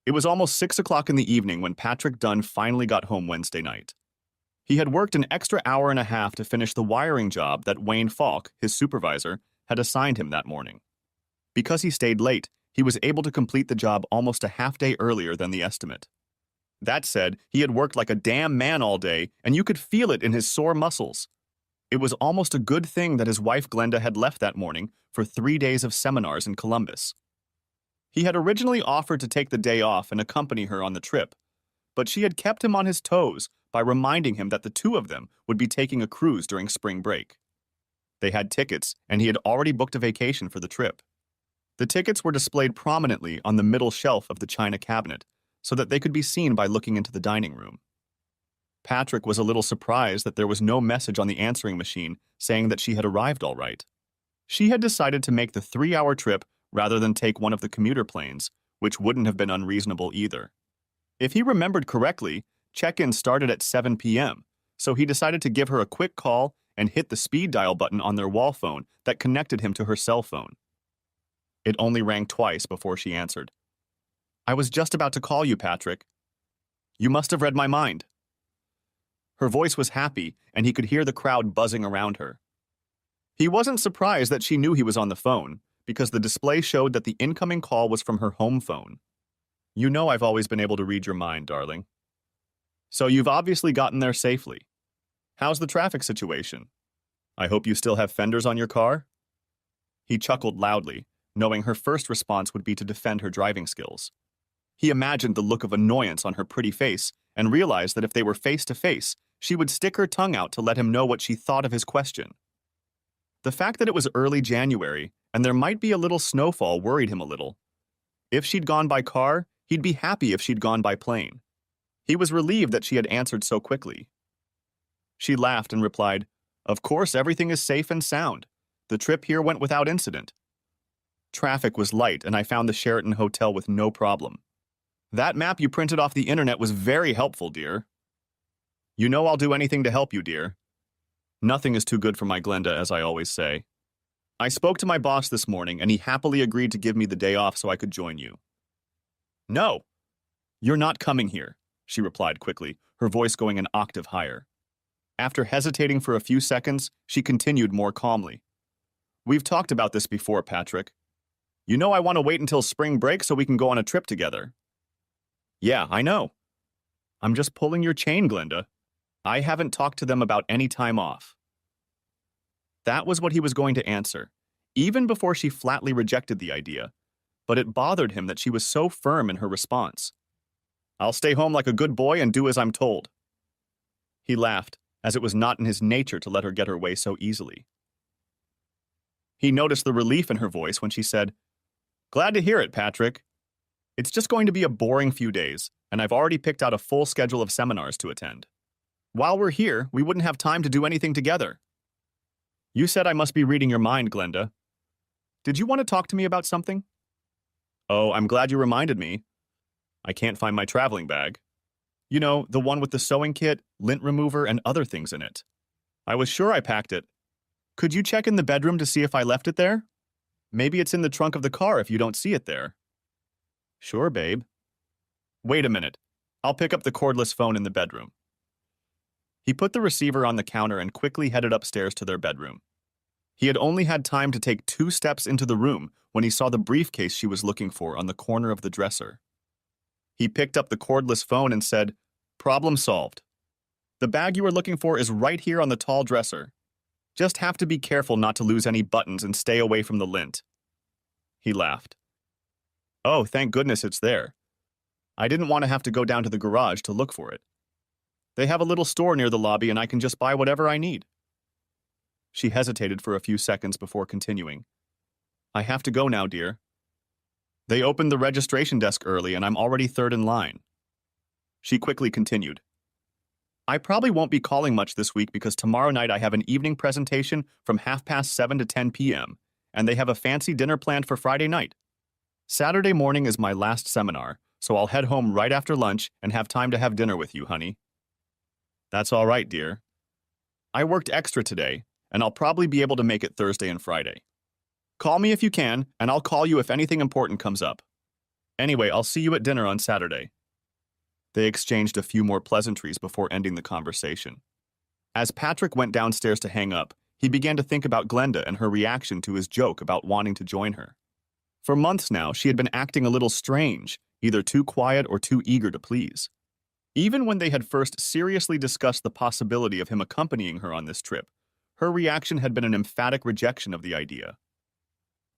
It was almost 6 o'clock in the evening when Patrick Dunn finally got home Wednesday night. He had worked an extra hour and a half to finish the wiring job that Wayne Falk, his supervisor, had assigned him that morning. Because he stayed late, he was able to complete the job almost a half day earlier than the estimate. That said, he had worked like a damn man all day, and you could feel it in his sore muscles. It was almost a good thing that his wife Glenda had left that morning for 3 days of seminars in Columbus. He had originally offered to take the day off and accompany her on the trip, but she had kept him on his toes by reminding him that the two of them would be taking a cruise during spring break. They had tickets, and he had already booked a vacation for the trip. The tickets were displayed prominently on the middle shelf of the china cabinet so that they could be seen by looking into the dining room. Patrick was a little surprised that there was no message on the answering machine saying that she had arrived all right. She had decided to make the 3-hour trip rather than take one of the commuter planes, which wouldn't have been unreasonable either. If he remembered correctly, check-in started at 7 p.m., so he decided to give her a quick call and hit the speed dial button on their wall phone that connected him to her cell phone. It only rang twice before she answered. "I was just about to call you, Patrick. You must have read my mind." Her voice was happy, and he could hear the crowd buzzing around her. He wasn't surprised that she knew he was on the phone, because the display showed that the incoming call was from her home phone. "You know I've always been able to read your mind, darling. So you've obviously gotten there safely. How's the traffic situation? I hope you still have fenders on your car?" He chuckled loudly, knowing her first response would be to defend her driving skills. He imagined the look of annoyance on her pretty face and realized that if they were face to face, she would stick her tongue out to let him know what she thought of his question. The fact that it was early January and there might be a little snowfall worried him a little. If she'd gone by car, he'd be happy if she'd gone by plane. He was relieved that she had answered so quickly. She laughed and replied, "Of course, everything is safe and sound. The trip here went without incident. Traffic was light and I found the Sheraton Hotel with no problem. That map you printed off the internet was very helpful, dear. You know I'll do anything to help you, dear. Nothing is too good for my Glenda, as I always say. I spoke to my boss this morning and he happily agreed to give me the day off so I could join you." "No, you're not coming here," she replied quickly, her voice going an octave higher. After hesitating for a few seconds, she continued more calmly. "We've talked about this before, Patrick. You know I want to wait until spring break so we can go on a trip together." "Yeah, I know. I'm just pulling your chain, Glenda. I haven't talked to them about any time off." That was what he was going to answer, even before she flatly rejected the idea, but it bothered him that she was so firm in her response. "I'll stay home like a good boy and do as I'm told." He laughed, as it was not in his nature to let her get her way so easily. He noticed the relief in her voice when she said, "Glad to hear it, Patrick. It's just going to be a boring few days, and I've already picked out a full schedule of seminars to attend. While we're here, we wouldn't have time to do anything together. You said I must be reading your mind, Glenda. Did you want to talk to me about something?" "Oh, I'm glad you reminded me. I can't find my traveling bag. You know, the one with the sewing kit, lint remover, and other things in it. I was sure I packed it. Could you check in the bedroom to see if I left it there? Maybe it's in the trunk of the car if you don't see it there." "Sure, babe." "Wait a minute. I'll pick up the cordless phone in the bedroom." He put the receiver on the counter and quickly headed upstairs to their bedroom. He had only had time to take 2 steps into the room when he saw the briefcase she was looking for on the corner of the dresser. He picked up the cordless phone and said, "Problem solved. The bag you were looking for is right here on the tall dresser. Just have to be careful not to lose any buttons and stay away from the lint." He laughed. "Oh, thank goodness it's there. I didn't want to have to go down to the garage to look for it. They have a little store near the lobby and I can just buy whatever I need." She hesitated for a few seconds before continuing. "I have to go now, dear. They opened the registration desk early and I'm already third in line." She quickly continued. "I probably won't be calling much this week because tomorrow night I have an evening presentation from 7:30 to 10 p.m., and they have a fancy dinner planned for Friday night. Saturday morning is my last seminar, so I'll head home right after lunch and have time to have dinner with you, honey." "That's all right, dear. I worked extra today, and I'll probably be able to make it Thursday and Friday. Call me if you can, and I'll call you if anything important comes up." Anyway, I'll see you at dinner on Saturday. They exchanged a few more pleasantries before ending the conversation. As Patrick went downstairs to hang up, he began to think about Glenda and her reaction to his joke about wanting to join her. For months now, she had been acting a little strange, either too quiet or too eager to please. Even when they had first seriously discussed the possibility of him accompanying her on this trip, her reaction had been an emphatic rejection of the idea.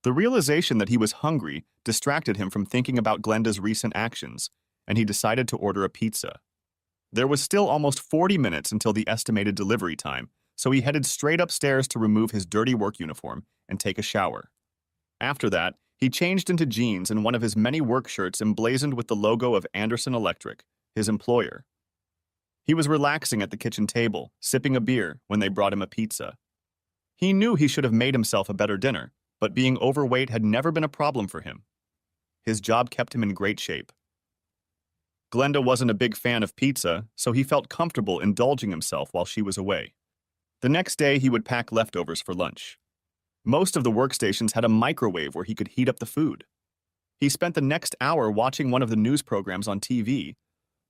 The realization that he was hungry distracted him from thinking about Glenda's recent actions, and he decided to order a pizza. There was still almost 40 minutes until the estimated delivery time, so he headed straight upstairs to remove his dirty work uniform and take a shower. After that, he changed into jeans and one of his many work shirts emblazoned with the logo of Anderson Electric, his employer. He was relaxing at the kitchen table, sipping a beer, when they brought him a pizza. He knew he should have made himself a better dinner, but being overweight had never been a problem for him. His job kept him in great shape. Glenda wasn't a big fan of pizza, so he felt comfortable indulging himself while she was away. The next day, he would pack leftovers for lunch. Most of the workstations had a microwave where he could heat up the food. He spent the next hour watching one of the news programs on TV,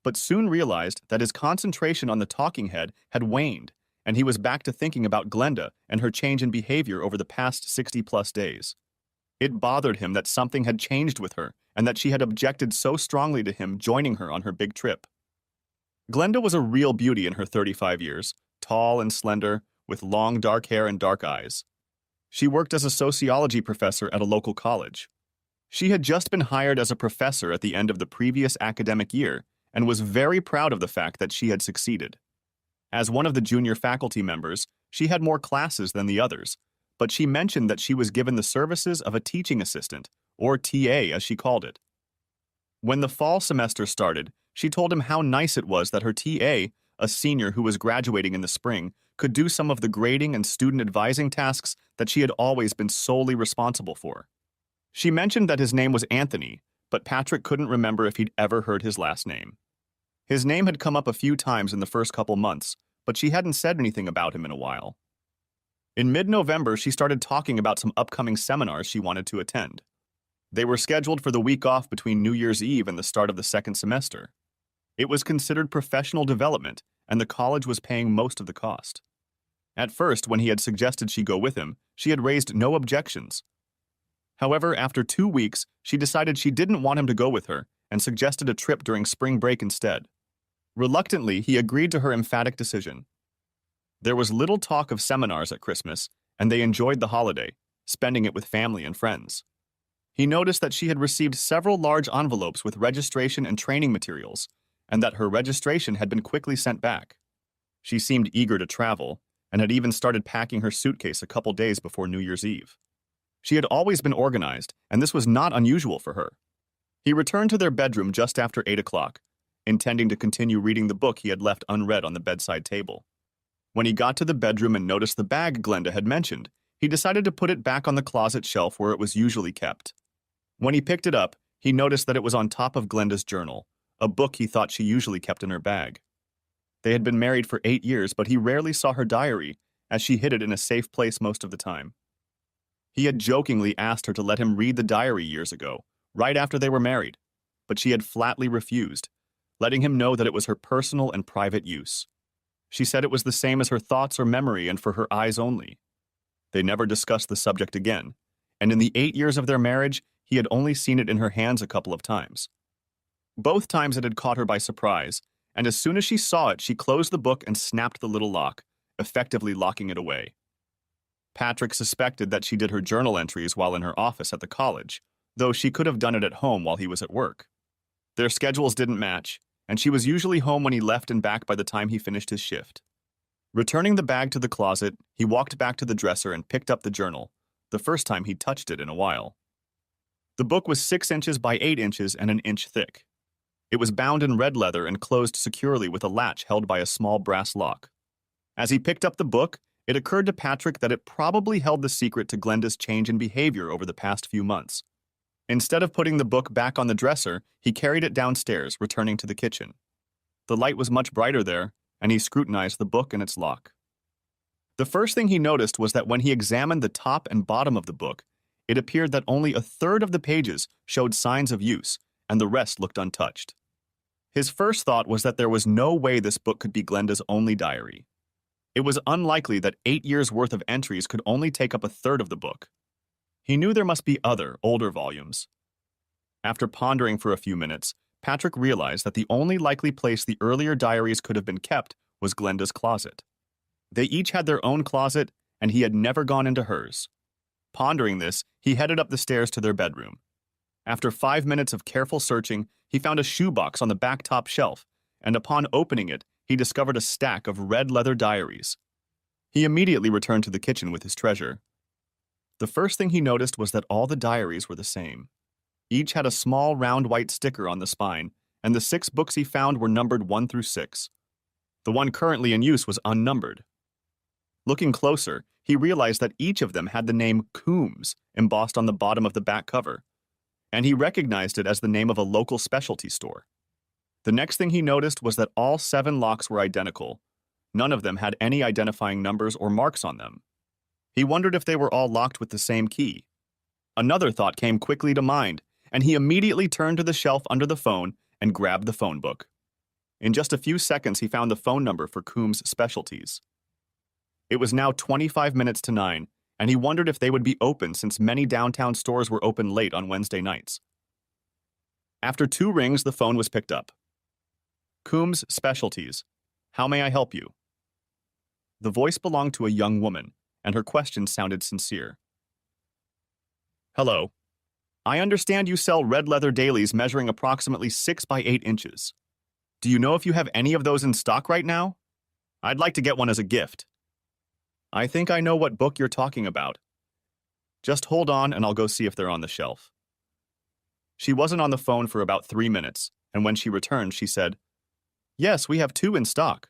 but soon realized that his concentration on the talking head had waned, and he was back to thinking about Glenda and her change in behavior over the past 60-plus days. It bothered him that something had changed with her and that she had objected so strongly to him joining her on her big trip. Glenda was a real beauty in her 35 years, tall and slender, with long dark hair and dark eyes. She worked as a sociology professor at a local college. She had just been hired as a professor at the end of the previous academic year and was very proud of the fact that she had succeeded. As one of the junior faculty members, she had more classes than the others, but she mentioned that she was given the services of a teaching assistant, or TA as she called it. When the fall semester started, she told him how nice it was that her TA, a senior who was graduating in the spring, could do some of the grading and student advising tasks that she had always been solely responsible for. She mentioned that his name was Anthony, but Patrick couldn't remember if he'd ever heard his last name. His name had come up a few times in the first couple months, but she hadn't said anything about him in a while. In mid-November, she started talking about some upcoming seminars she wanted to attend. They were scheduled for the week off between New Year's Eve and the start of the second semester. It was considered professional development, and the college was paying most of the cost. At first, when he had suggested she go with him, she had raised no objections. However, after 2 weeks, she decided she didn't want him to go with her and suggested a trip during spring break instead. Reluctantly, he agreed to her emphatic decision. There was little talk of seminars at Christmas, and they enjoyed the holiday, spending it with family and friends. He noticed that she had received several large envelopes with registration and training materials, and that her registration had been quickly sent back. She seemed eager to travel, and had even started packing her suitcase a couple days before New Year's Eve. She had always been organized, and this was not unusual for her. He returned to their bedroom just after 8 o'clock, intending to continue reading the book he had left unread on the bedside table. When he got to the bedroom and noticed the bag Glenda had mentioned, he decided to put it back on the closet shelf where it was usually kept. When he picked it up, he noticed that it was on top of Glenda's journal, a book he thought she usually kept in her bag. They had been married for 8 years, but he rarely saw her diary, as she hid it in a safe place most of the time. He had jokingly asked her to let him read the diary years ago, right after they were married, but she had flatly refused, letting him know that it was her personal and private use. She said it was the same as her thoughts or memory and for her eyes only. They never discussed the subject again, and in the 8 years of their marriage, he had only seen it in her hands a couple of times. Both times it had caught her by surprise, and as soon as she saw it, she closed the book and snapped the little lock, effectively locking it away. Patrick suspected that she did her journal entries while in her office at the college, though she could have done it at home while he was at work. Their schedules didn't match, and she was usually home when he left and back by the time he finished his shift. Returning the bag to the closet, he walked back to the dresser and picked up the journal, the first time he'd touched it in a while. The book was 6 inches by 8 inches and an inch thick. It was bound in red leather and closed securely with a latch held by a small brass lock. As he picked up the book, it occurred to Patrick that it probably held the secret to Glenda's change in behavior over the past few months. Instead of putting the book back on the dresser, he carried it downstairs, returning to the kitchen. The light was much brighter there, and he scrutinized the book and its lock. The first thing he noticed was that when he examined the top and bottom of the book, it appeared that only a third of the pages showed signs of use, and the rest looked untouched. His first thought was that there was no way this book could be Glenda's only diary. It was unlikely that 8 years' worth of entries could only take up a third of the book. He knew there must be other, older volumes. After pondering for a few minutes, Patrick realized that the only likely place the earlier diaries could have been kept was Glenda's closet. They each had their own closet, and he had never gone into hers. Pondering this, he headed up the stairs to their bedroom. After 5 minutes of careful searching, he found a shoebox on the back top shelf, and upon opening it, he discovered a stack of red leather diaries. He immediately returned to the kitchen with his treasure. The first thing he noticed was that all the diaries were the same. Each had a small round white sticker on the spine, and the 6 books he found were numbered 1 through 6. The one currently in use was unnumbered. Looking closer, he realized that each of them had the name Coombs embossed on the bottom of the back cover, and he recognized it as the name of a local specialty store. The next thing he noticed was that all 7 locks were identical. None of them had any identifying numbers or marks on them. He wondered if they were all locked with the same key. Another thought came quickly to mind, and he immediately turned to the shelf under the phone and grabbed the phone book. In just a few seconds, he found the phone number for Coombs Specialties. It was now 25 minutes to 9, and he wondered if they would be open since many downtown stores were open late on Wednesday nights. After 2 rings, the phone was picked up. Coombs Specialties. How may I help you? The voice belonged to a young woman, and her question sounded sincere. Hello. I understand you sell red leather dailies measuring approximately 6 by 8 inches. Do you know if you have any of those in stock right now? I'd like to get one as a gift. I think I know what book you're talking about. Just hold on and I'll go see if they're on the shelf. She wasn't on the phone for about 3 minutes, and when she returned, she said, Yes, we have 2 in stock.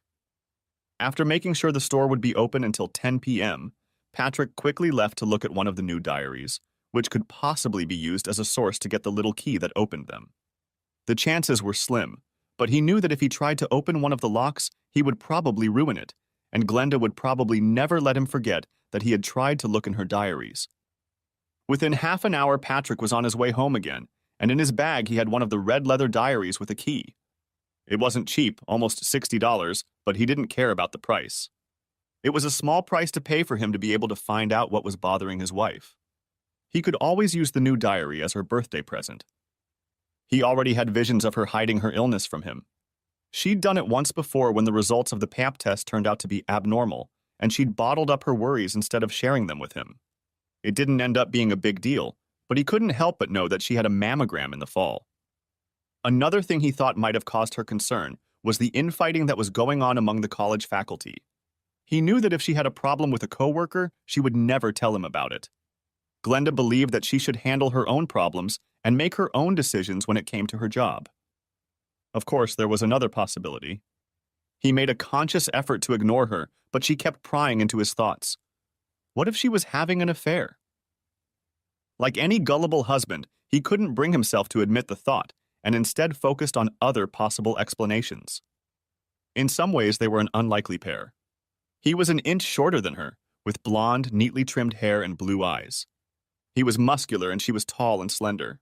After making sure the store would be open until 10 p.m., Patrick quickly left to look at one of the new diaries, which could possibly be used as a source to get the little key that opened them. The chances were slim, but he knew that if he tried to open one of the locks, he would probably ruin it, and Glenda would probably never let him forget that he had tried to look in her diaries. Within half an hour, Patrick was on his way home again, and in his bag he had one of the red leather diaries with a key. It wasn't cheap, almost $60, but he didn't care about the price. It was a small price to pay for him to be able to find out what was bothering his wife. He could always use the new diary as her birthday present. He already had visions of her hiding her illness from him. She'd done it once before when the results of the pap test turned out to be abnormal, and she'd bottled up her worries instead of sharing them with him. It didn't end up being a big deal, but he couldn't help but know that she had a mammogram in the fall. Another thing he thought might have caused her concern was the infighting that was going on among the college faculty. He knew that if she had a problem with a coworker, she would never tell him about it. Glenda believed that she should handle her own problems and make her own decisions when it came to her job. Of course, there was another possibility. He made a conscious effort to ignore her, but she kept prying into his thoughts. What if she was having an affair? Like any gullible husband, he couldn't bring himself to admit the thought, and instead focused on other possible explanations. In some ways, they were an unlikely pair. He was an inch shorter than her, with blonde, neatly trimmed hair and blue eyes. He was muscular and she was tall and slender.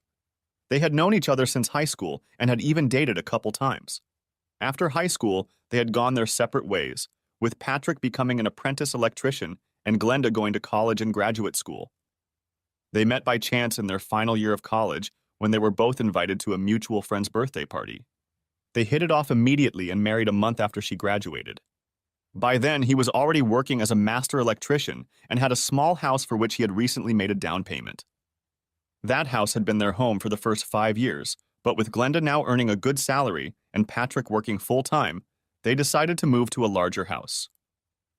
They had known each other since high school and had even dated a couple times. After high school, they had gone their separate ways, with Patrick becoming an apprentice electrician and Glenda going to college and graduate school. They met by chance in their final year of college when they were both invited to a mutual friend's birthday party. They hit it off immediately and married a month after she graduated. By then, he was already working as a master electrician and had a small house for which he had recently made a down payment. That house had been their home for the first 5 years, but with Glenda now earning a good salary and Patrick working full-time, they decided to move to a larger house.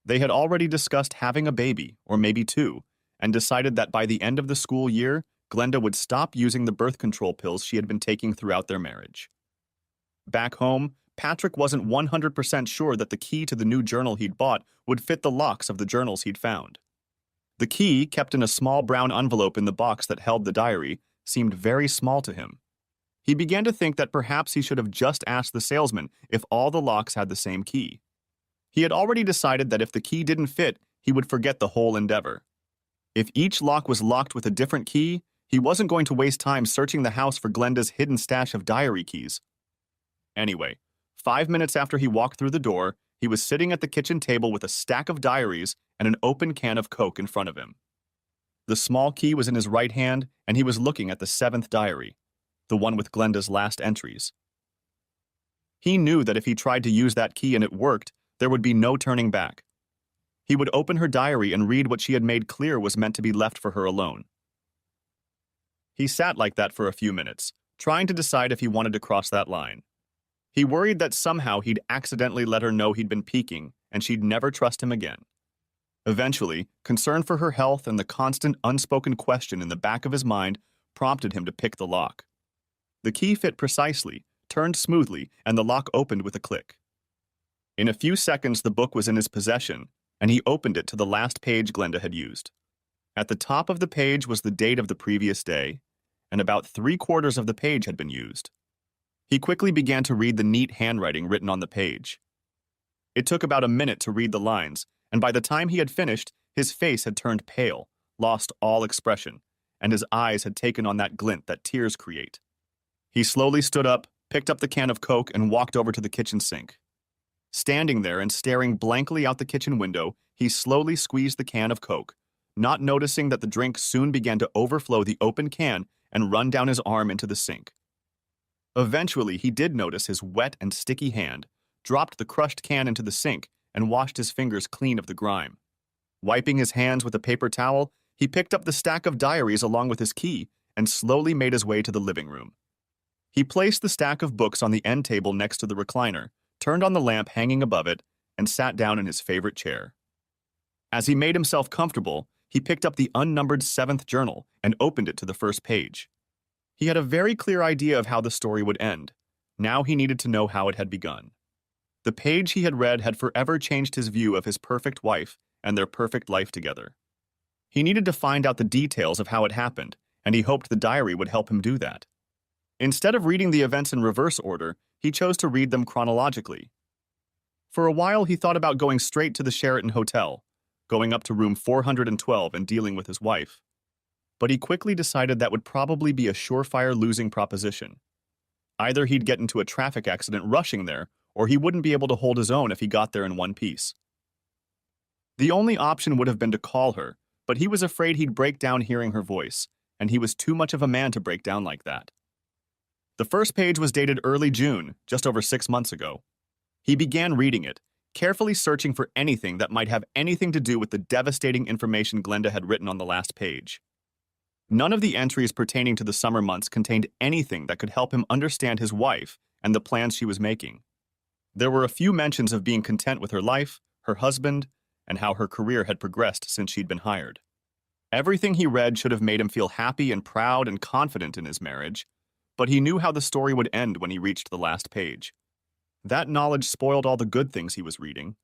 They had already discussed having a baby, or maybe 2, and decided that by the end of the school year, Glenda would stop using the birth control pills she had been taking throughout their marriage. Back home, Patrick wasn't 100% sure that the key to the new journal he'd bought would fit the locks of the journals he'd found. The key, kept in a small brown envelope in the box that held the diary, seemed very small to him. He began to think that perhaps he should have just asked the salesman if all the locks had the same key. He had already decided that if the key didn't fit, he would forget the whole endeavor. If each lock was locked with a different key, He wasn't going to waste time searching the house for Glenda's hidden stash of diary keys. Anyway, 5 minutes after he walked through the door, he was sitting at the kitchen table with a stack of diaries and an open can of Coke in front of him. The small key was in his right hand, and he was looking at the seventh diary, the one with Glenda's last entries. He knew that if he tried to use that key and it worked, there would be no turning back. He would open her diary and read what she had made clear was meant to be left for her alone. He sat like that for a few minutes, trying to decide if he wanted to cross that line. He worried that somehow he'd accidentally let her know he'd been peeking, and she'd never trust him again. Eventually, concern for her health and the constant unspoken question in the back of his mind prompted him to pick the lock. The key fit precisely, turned smoothly, and the lock opened with a click. In a few seconds, the book was in his possession, and he opened it to the last page Glenda had used. At the top of the page was the date of the previous day, and about 3/4 of the page had been used. He quickly began to read the neat handwriting written on the page. It took about a minute to read the lines, and by the time he had finished, his face had turned pale, lost all expression, and his eyes had taken on that glint that tears create. He slowly stood up, picked up the can of Coke, and walked over to the kitchen sink. Standing there and staring blankly out the kitchen window, he slowly squeezed the can of Coke, not noticing that the drink soon began to overflow the open can and run down his arm into the sink. Eventually, he did notice his wet and sticky hand, dropped the crushed can into the sink, and washed his fingers clean of the grime. Wiping his hands with a paper towel, he picked up the stack of diaries along with his key and slowly made his way to the living room. He placed the stack of books on the end table next to the recliner, turned on the lamp hanging above it, and sat down in his favorite chair. As he made himself comfortable, he picked up the unnumbered 7th journal and opened it to the first page. He had a very clear idea of how the story would end. Now he needed to know how it had begun. The page he had read had forever changed his view of his perfect wife and their perfect life together. He needed to find out the details of how it happened, and he hoped the diary would help him do that. Instead of reading the events in reverse order, he chose to read them chronologically. For a while, he thought about going straight to the Sheraton Hotel, going up to room 412 and dealing with his wife. But he quickly decided that would probably be a surefire losing proposition. Either he'd get into a traffic accident rushing there, or he wouldn't be able to hold his own if he got there in one piece. The only option would have been to call her, but he was afraid he'd break down hearing her voice, and he was too much of a man to break down like that. The first page was dated early June, just over 6 months ago. He began reading it, carefully searching for anything that might have anything to do with the devastating information Glenda had written on the last page. None of the entries pertaining to the summer months contained anything that could help him understand his wife and the plans she was making. There were a few mentions of being content with her life, her husband, and how her career had progressed since she'd been hired. Everything he read should have made him feel happy and proud and confident in his marriage, but he knew how the story would end when he reached the last page. That knowledge spoiled all the good things he was reading.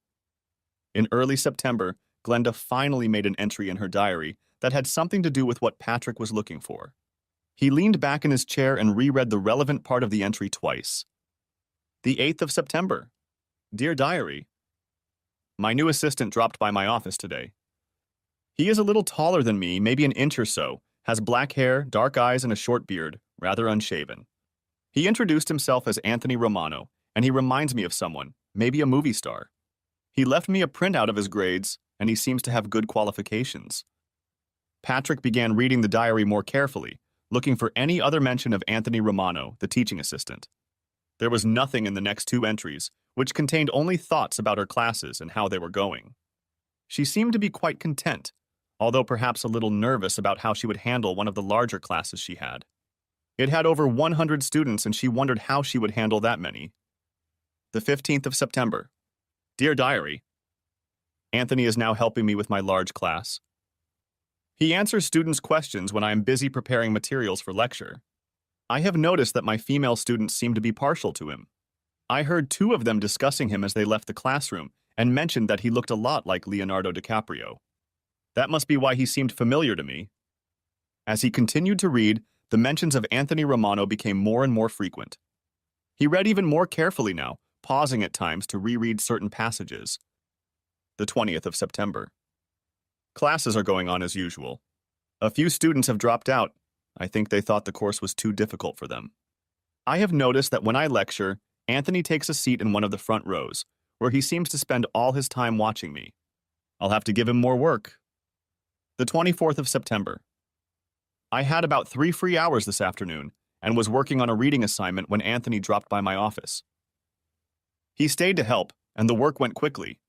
In early September, Glenda finally made an entry in her diary that had something to do with what Patrick was looking for. He leaned back in his chair and reread the relevant part of the entry twice. The 8th of September. Dear Diary, my new assistant dropped by my office today. He is a little taller than me, maybe an inch or so, has black hair, dark eyes, and a short beard, rather unshaven. He introduced himself as Anthony Romano, and he reminds me of someone, maybe a movie star. He left me a printout of his grades, and he seems to have good qualifications. Patrick began reading the diary more carefully, looking for any other mention of Anthony Romano, the teaching assistant. There was nothing in the next 2 entries, which contained only thoughts about her classes and how they were going. She seemed to be quite content, although perhaps a little nervous about how she would handle one of the larger classes she had. It had over 100 students, and she wondered how she would handle that many. The 15th of September. Dear Diary, Anthony is now helping me with my large class. He answers students' questions when I am busy preparing materials for lecture. I have noticed that my female students seem to be partial to him. I heard 2 of them discussing him as they left the classroom and mentioned that he looked a lot like Leonardo DiCaprio. That must be why he seemed familiar to me. As he continued to read, the mentions of Anthony Romano became more and more frequent. He read even more carefully now, pausing at times to reread certain passages. The 20th of September. Classes are going on as usual. A few students have dropped out, I think they thought the course was too difficult for them. I have noticed that when I lecture, Anthony takes a seat in one of the front rows, where he seems to spend all his time watching me. I'll have to give him more work. The 24th of September. I had about 3 free hours this afternoon and was working on a reading assignment when Anthony dropped by my office. He stayed to help, and the work went quickly.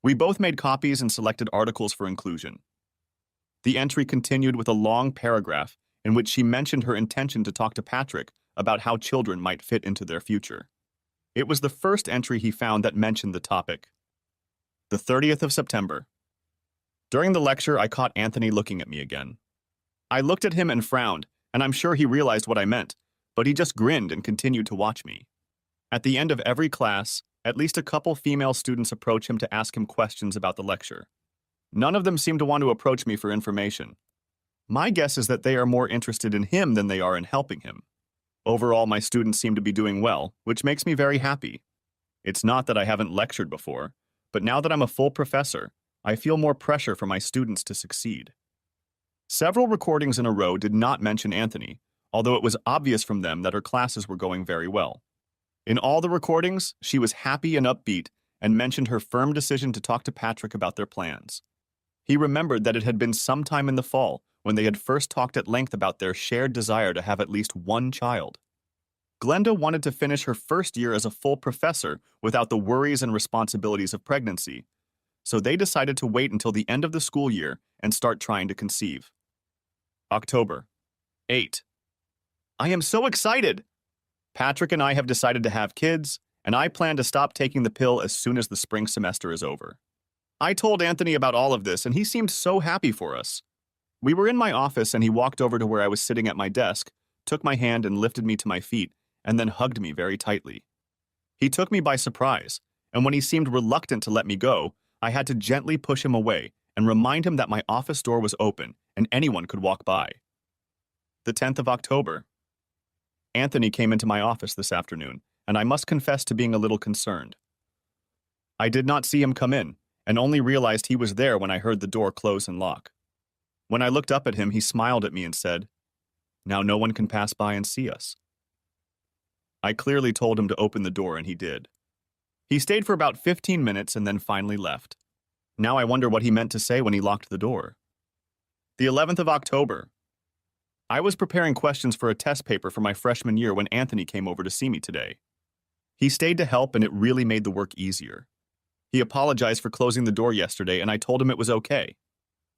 We both made copies and selected articles for inclusion. The entry continued with a long paragraph in which she mentioned her intention to talk to Patrick about how children might fit into their future. It was the first entry he found that mentioned the topic. The 30th of September. During the lecture, I caught Anthony looking at me again. I looked at him and frowned, and I'm sure he realized what I meant, but he just grinned and continued to watch me. At the end of every class, at least a couple female students approach him to ask him questions about the lecture. None of them seem to want to approach me for information. My guess is that they are more interested in him than they are in helping him. Overall, my students seem to be doing well, which makes me very happy. It's not that I haven't lectured before, but now that I'm a full professor, I feel more pressure for my students to succeed. Several recordings in a row did not mention Anthony, although it was obvious from them that her classes were going very well. In all the recordings, she was happy and upbeat and mentioned her firm decision to talk to Patrick about their plans. He remembered that it had been some time in the fall when they had first talked at length about their shared desire to have at least one child. Glenda wanted to finish her first year as a full professor without the worries and responsibilities of pregnancy, so they decided to wait until the end of the school year and start trying to conceive. October 8. I am so excited! Patrick and I have decided to have kids, and I plan to stop taking the pill as soon as the spring semester is over. I told Anthony about all of this, and he seemed so happy for us. We were in my office, and he walked over to where I was sitting at my desk, took my hand and lifted me to my feet, and then hugged me very tightly. He took me by surprise, and when he seemed reluctant to let me go, I had to gently push him away and remind him that my office door was open and anyone could walk by. The 10th of October. Anthony came into my office this afternoon, and I must confess to being a little concerned. I did not see him come in, and only realized he was there when I heard the door close and lock. When I looked up at him, he smiled at me and said, "Now no one can pass by and see us." I clearly told him to open the door, and he did. He stayed for about 15 minutes and then finally left. Now I wonder what he meant to say when he locked the door. The 11th of October. I was preparing questions for a test paper for my freshman year when Anthony came over to see me today. He stayed to help, and it really made the work easier. He apologized for closing the door yesterday, and I told him it was okay.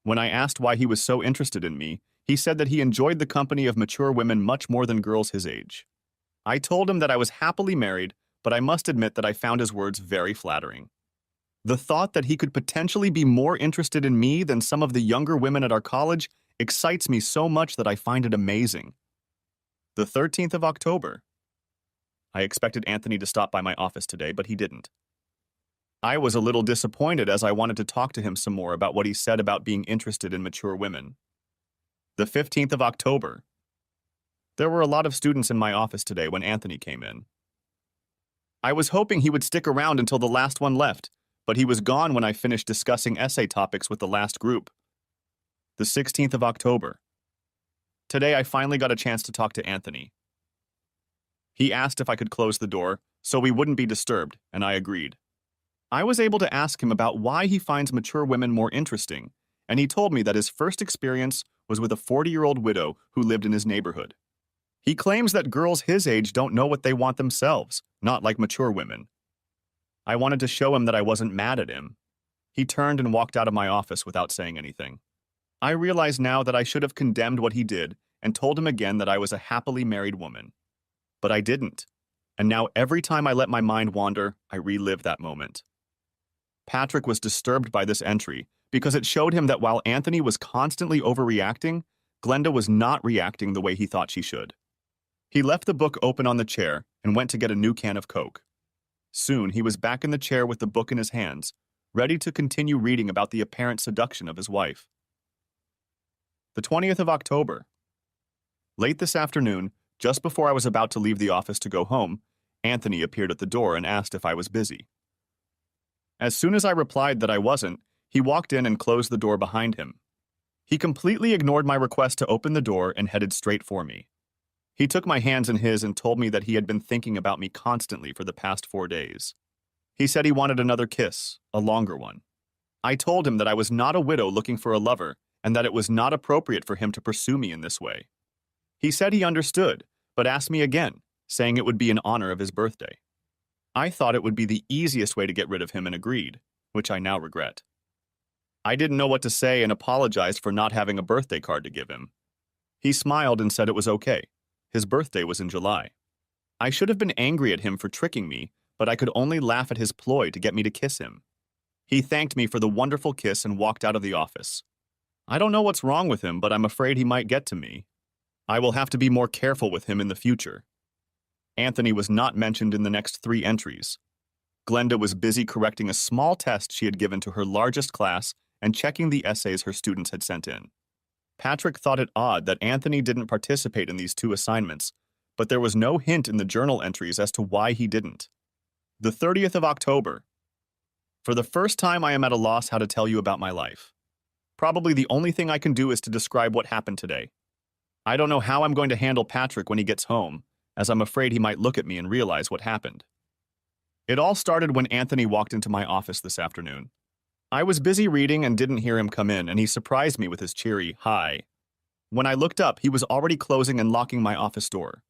When I asked why he was so interested in me, he said that he enjoyed the company of mature women much more than girls his age. I told him that I was happily married, but I must admit that I found his words very flattering. The thought that he could potentially be more interested in me than some of the younger women at our college excites me so much that I find it amazing. The 13th of October. I expected Anthony to stop by my office today, but he didn't. I was a little disappointed as I wanted to talk to him some more about what he said about being interested in mature women. The 15th of October. There were a lot of students in my office today when Anthony came in. I was hoping he would stick around until the last one left, but he was gone when I finished discussing essay topics with the last group. The 16th of October. Today I finally got a chance to talk to Anthony. He asked if I could close the door so we wouldn't be disturbed, and I agreed. I was able to ask him about why he finds mature women more interesting, and he told me that his first experience was with a 40-year-old widow who lived in his neighborhood. He claims that girls his age don't know what they want themselves, not like mature women. I wanted to show him that I wasn't mad at him. He turned and walked out of my office without saying anything. I realize now that I should have condemned what he did and told him again that I was a happily married woman. But I didn't, and now every time I let my mind wander, I relive that moment. Patrick was disturbed by this entry because it showed him that while Anthony was constantly overreacting, Glenda was not reacting the way he thought she should. He left the book open on the chair and went to get a new can of Coke. Soon he was back in the chair with the book in his hands, ready to continue reading about the apparent seduction of his wife. The 20th of October. Late this afternoon, just before I was about to leave the office to go home, Anthony appeared at the door and asked if I was busy. As soon as I replied that I wasn't, he walked in and closed the door behind him. He completely ignored my request to open the door and headed straight for me. He took my hands in his and told me that he had been thinking about me constantly for the past 4 days. He said he wanted another kiss, a longer one. I told him that I was not a widow looking for a lover and that it was not appropriate for him to pursue me in this way. He said he understood, but asked me again, saying it would be in honor of his birthday. I thought it would be the easiest way to get rid of him and agreed, which I now regret. I didn't know what to say and apologized for not having a birthday card to give him. He smiled and said it was okay. His birthday was in July. I should have been angry at him for tricking me, but I could only laugh at his ploy to get me to kiss him. He thanked me for the wonderful kiss and walked out of the office. I don't know what's wrong with him, but I'm afraid he might get to me. I will have to be more careful with him in the future. Anthony was not mentioned in the next 3 entries. Glenda was busy correcting a small test she had given to her largest class and checking the essays her students had sent in. Patrick thought it odd that Anthony didn't participate in these 2 assignments, but there was no hint in the journal entries as to why he didn't. The 30th of October. For the first time, I am at a loss how to tell you about my life. Probably the only thing I can do is to describe what happened today. I don't know how I'm going to handle Patrick when he gets home, as I'm afraid he might look at me and realize what happened. It all started when Anthony walked into my office this afternoon. I was busy reading and didn't hear him come in, and he surprised me with his cheery, "Hi." When I looked up, he was already closing and locking my office door.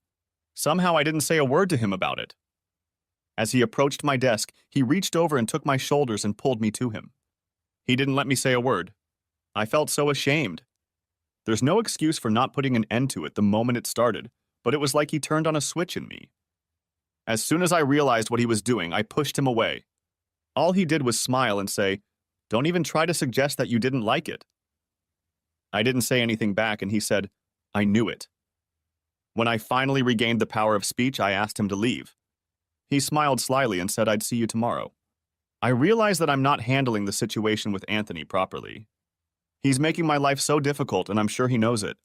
Somehow I didn't say a word to him about it. As he approached my desk, he reached over and took my shoulders and pulled me to him. He didn't let me say a word. I felt so ashamed. There's no excuse for not putting an end to it the moment it started, but it was like he turned on a switch in me. As soon as I realized what he was doing, I pushed him away. All he did was smile and say, "Don't even try to suggest that you didn't like it." I didn't say anything back, and he said, "I knew it." When I finally regained the power of speech, I asked him to leave. He smiled slyly and said I'd see you tomorrow. I realize that I'm not handling the situation with Anthony properly. He's making my life so difficult, and I'm sure he knows it.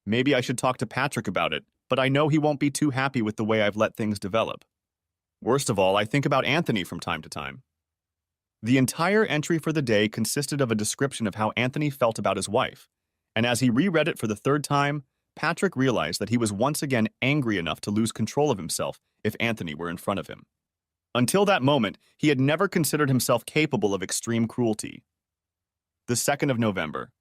Maybe I should talk to Patrick about it, but I know he won't be too happy with the way I've let things develop. Worst of all, I think about Anthony from time to time. The entire entry for the day consisted of a description of how Anthony felt about his wife, and as he reread it for the 3rd time, Patrick realized that he was once again angry enough to lose control of himself if Anthony were in front of him. Until that moment, he had never considered himself capable of extreme cruelty. The 2nd of November.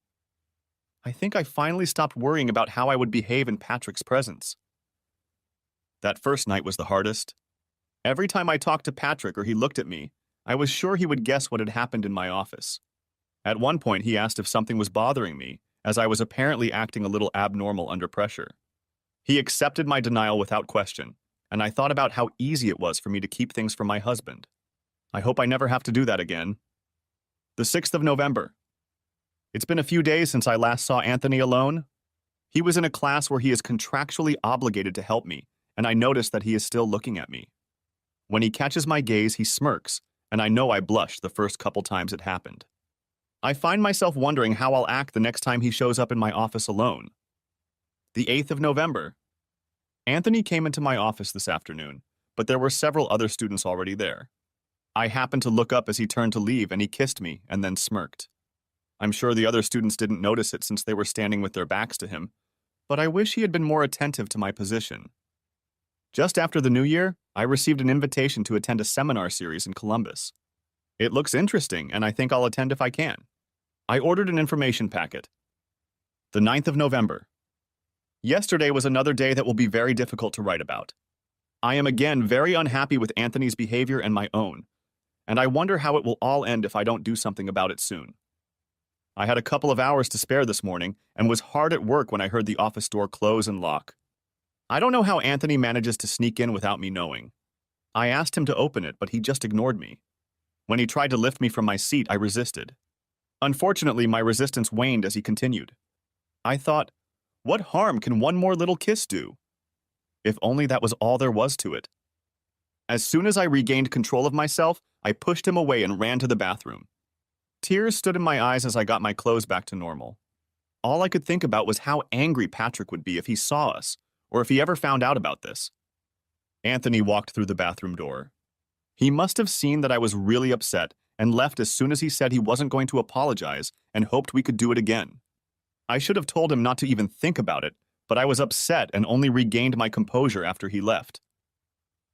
I think I finally stopped worrying about how I would behave in Patrick's presence. That first night was the hardest. Every time I talked to Patrick or he looked at me, I was sure he would guess what had happened in my office. At one point, he asked if something was bothering me, as I was apparently acting a little abnormal under pressure. He accepted my denial without question, and I thought about how easy it was for me to keep things from my husband. I hope I never have to do that again. The 6th of November. It's been a few days since I last saw Anthony alone. He was in a class where he is contractually obligated to help me, and I noticed that he is still looking at me. When he catches my gaze, he smirks, and I know I blushed the first couple times it happened. I find myself wondering how I'll act the next time he shows up in my office alone. The 8th of November. Anthony came into my office this afternoon, but there were several other students already there. I happened to look up as he turned to leave, and he kissed me and then smirked. I'm sure the other students didn't notice it since they were standing with their backs to him, but I wish he had been more attentive to my position. Just after the new year, I received an invitation to attend a seminar series in Columbus. It looks interesting, and I think I'll attend if I can. I ordered an information packet. The 9th of November. Yesterday was another day that will be very difficult to write about. I am again very unhappy with Anthony's behavior and my own, and I wonder how it will all end if I don't do something about it soon. I had a couple of hours to spare this morning and was hard at work when I heard the office door close and lock. I don't know how Anthony manages to sneak in without me knowing. I asked him to open it, but he just ignored me. When he tried to lift me from my seat, I resisted. Unfortunately, my resistance waned as he continued. I thought, what harm can one more little kiss do? If only that was all there was to it. As soon as I regained control of myself, I pushed him away and ran to the bathroom. Tears stood in my eyes as I got my clothes back to normal. All I could think about was how angry Patrick would be if he saw us, or if he ever found out about this. Anthony walked through the bathroom door. He must have seen that I was really upset and left as soon as he said he wasn't going to apologize and hoped we could do it again. I should have told him not to even think about it, but I was upset and only regained my composure after he left.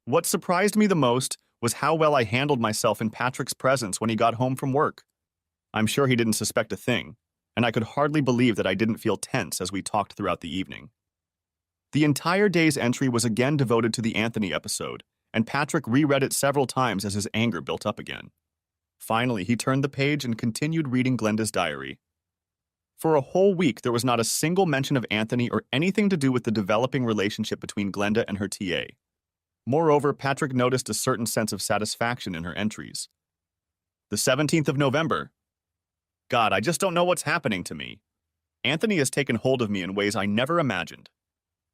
What surprised me the most was how well I handled myself in Patrick's presence when he got home from work. I'm sure he didn't suspect a thing, and I could hardly believe that I didn't feel tense as we talked throughout the evening. The entire day's entry was again devoted to the Anthony episode, and Patrick reread it several times as his anger built up again. Finally, he turned the page and continued reading Glenda's diary. For a whole week, there was not a single mention of Anthony or anything to do with the developing relationship between Glenda and her TA. Moreover, Patrick noticed a certain sense of satisfaction in her entries. The 17th of November. God, I just don't know what's happening to me. Anthony has taken hold of me in ways I never imagined.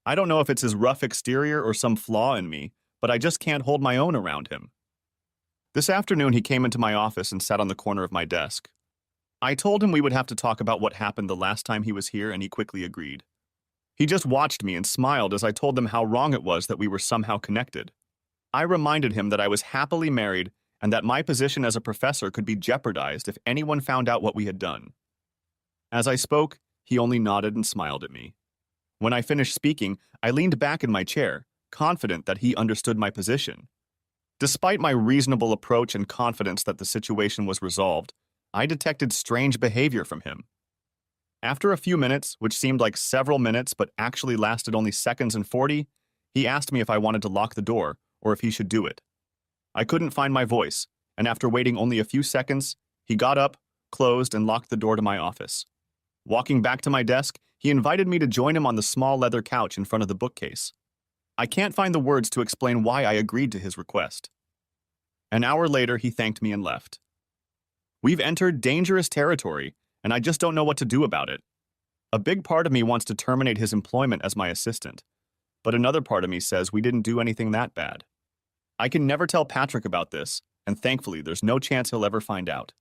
I don't know if it's his rough exterior or some flaw in me, but I just can't hold my own around him. This afternoon, he came into my office and sat on the corner of my desk. I told him we would have to talk about what happened the last time he was here, and he quickly agreed. He just watched me and smiled as I told him how wrong it was that we were somehow connected. I reminded him that I was happily married and that my position as a professor could be jeopardized if anyone found out what we had done. As I spoke, he only nodded and smiled at me. When I finished speaking, I leaned back in my chair, confident that he understood my position. Despite my reasonable approach and confidence that the situation was resolved, I detected strange behavior from him. After a few minutes, which seemed like several minutes but actually lasted only seconds and 40, he asked me if I wanted to lock the door or if he should do it. I couldn't find my voice, and after waiting only a few seconds, he got up, closed, and locked the door to my office. Walking back to my desk, he invited me to join him on the small leather couch in front of the bookcase. I can't find the words to explain why I agreed to his request. An hour later, he thanked me and left. We've entered dangerous territory, and I just don't know what to do about it. A big part of me wants to terminate his employment as my assistant, but another part of me says we didn't do anything that bad. I can never tell Patrick about this, and thankfully there's no chance he'll ever find out.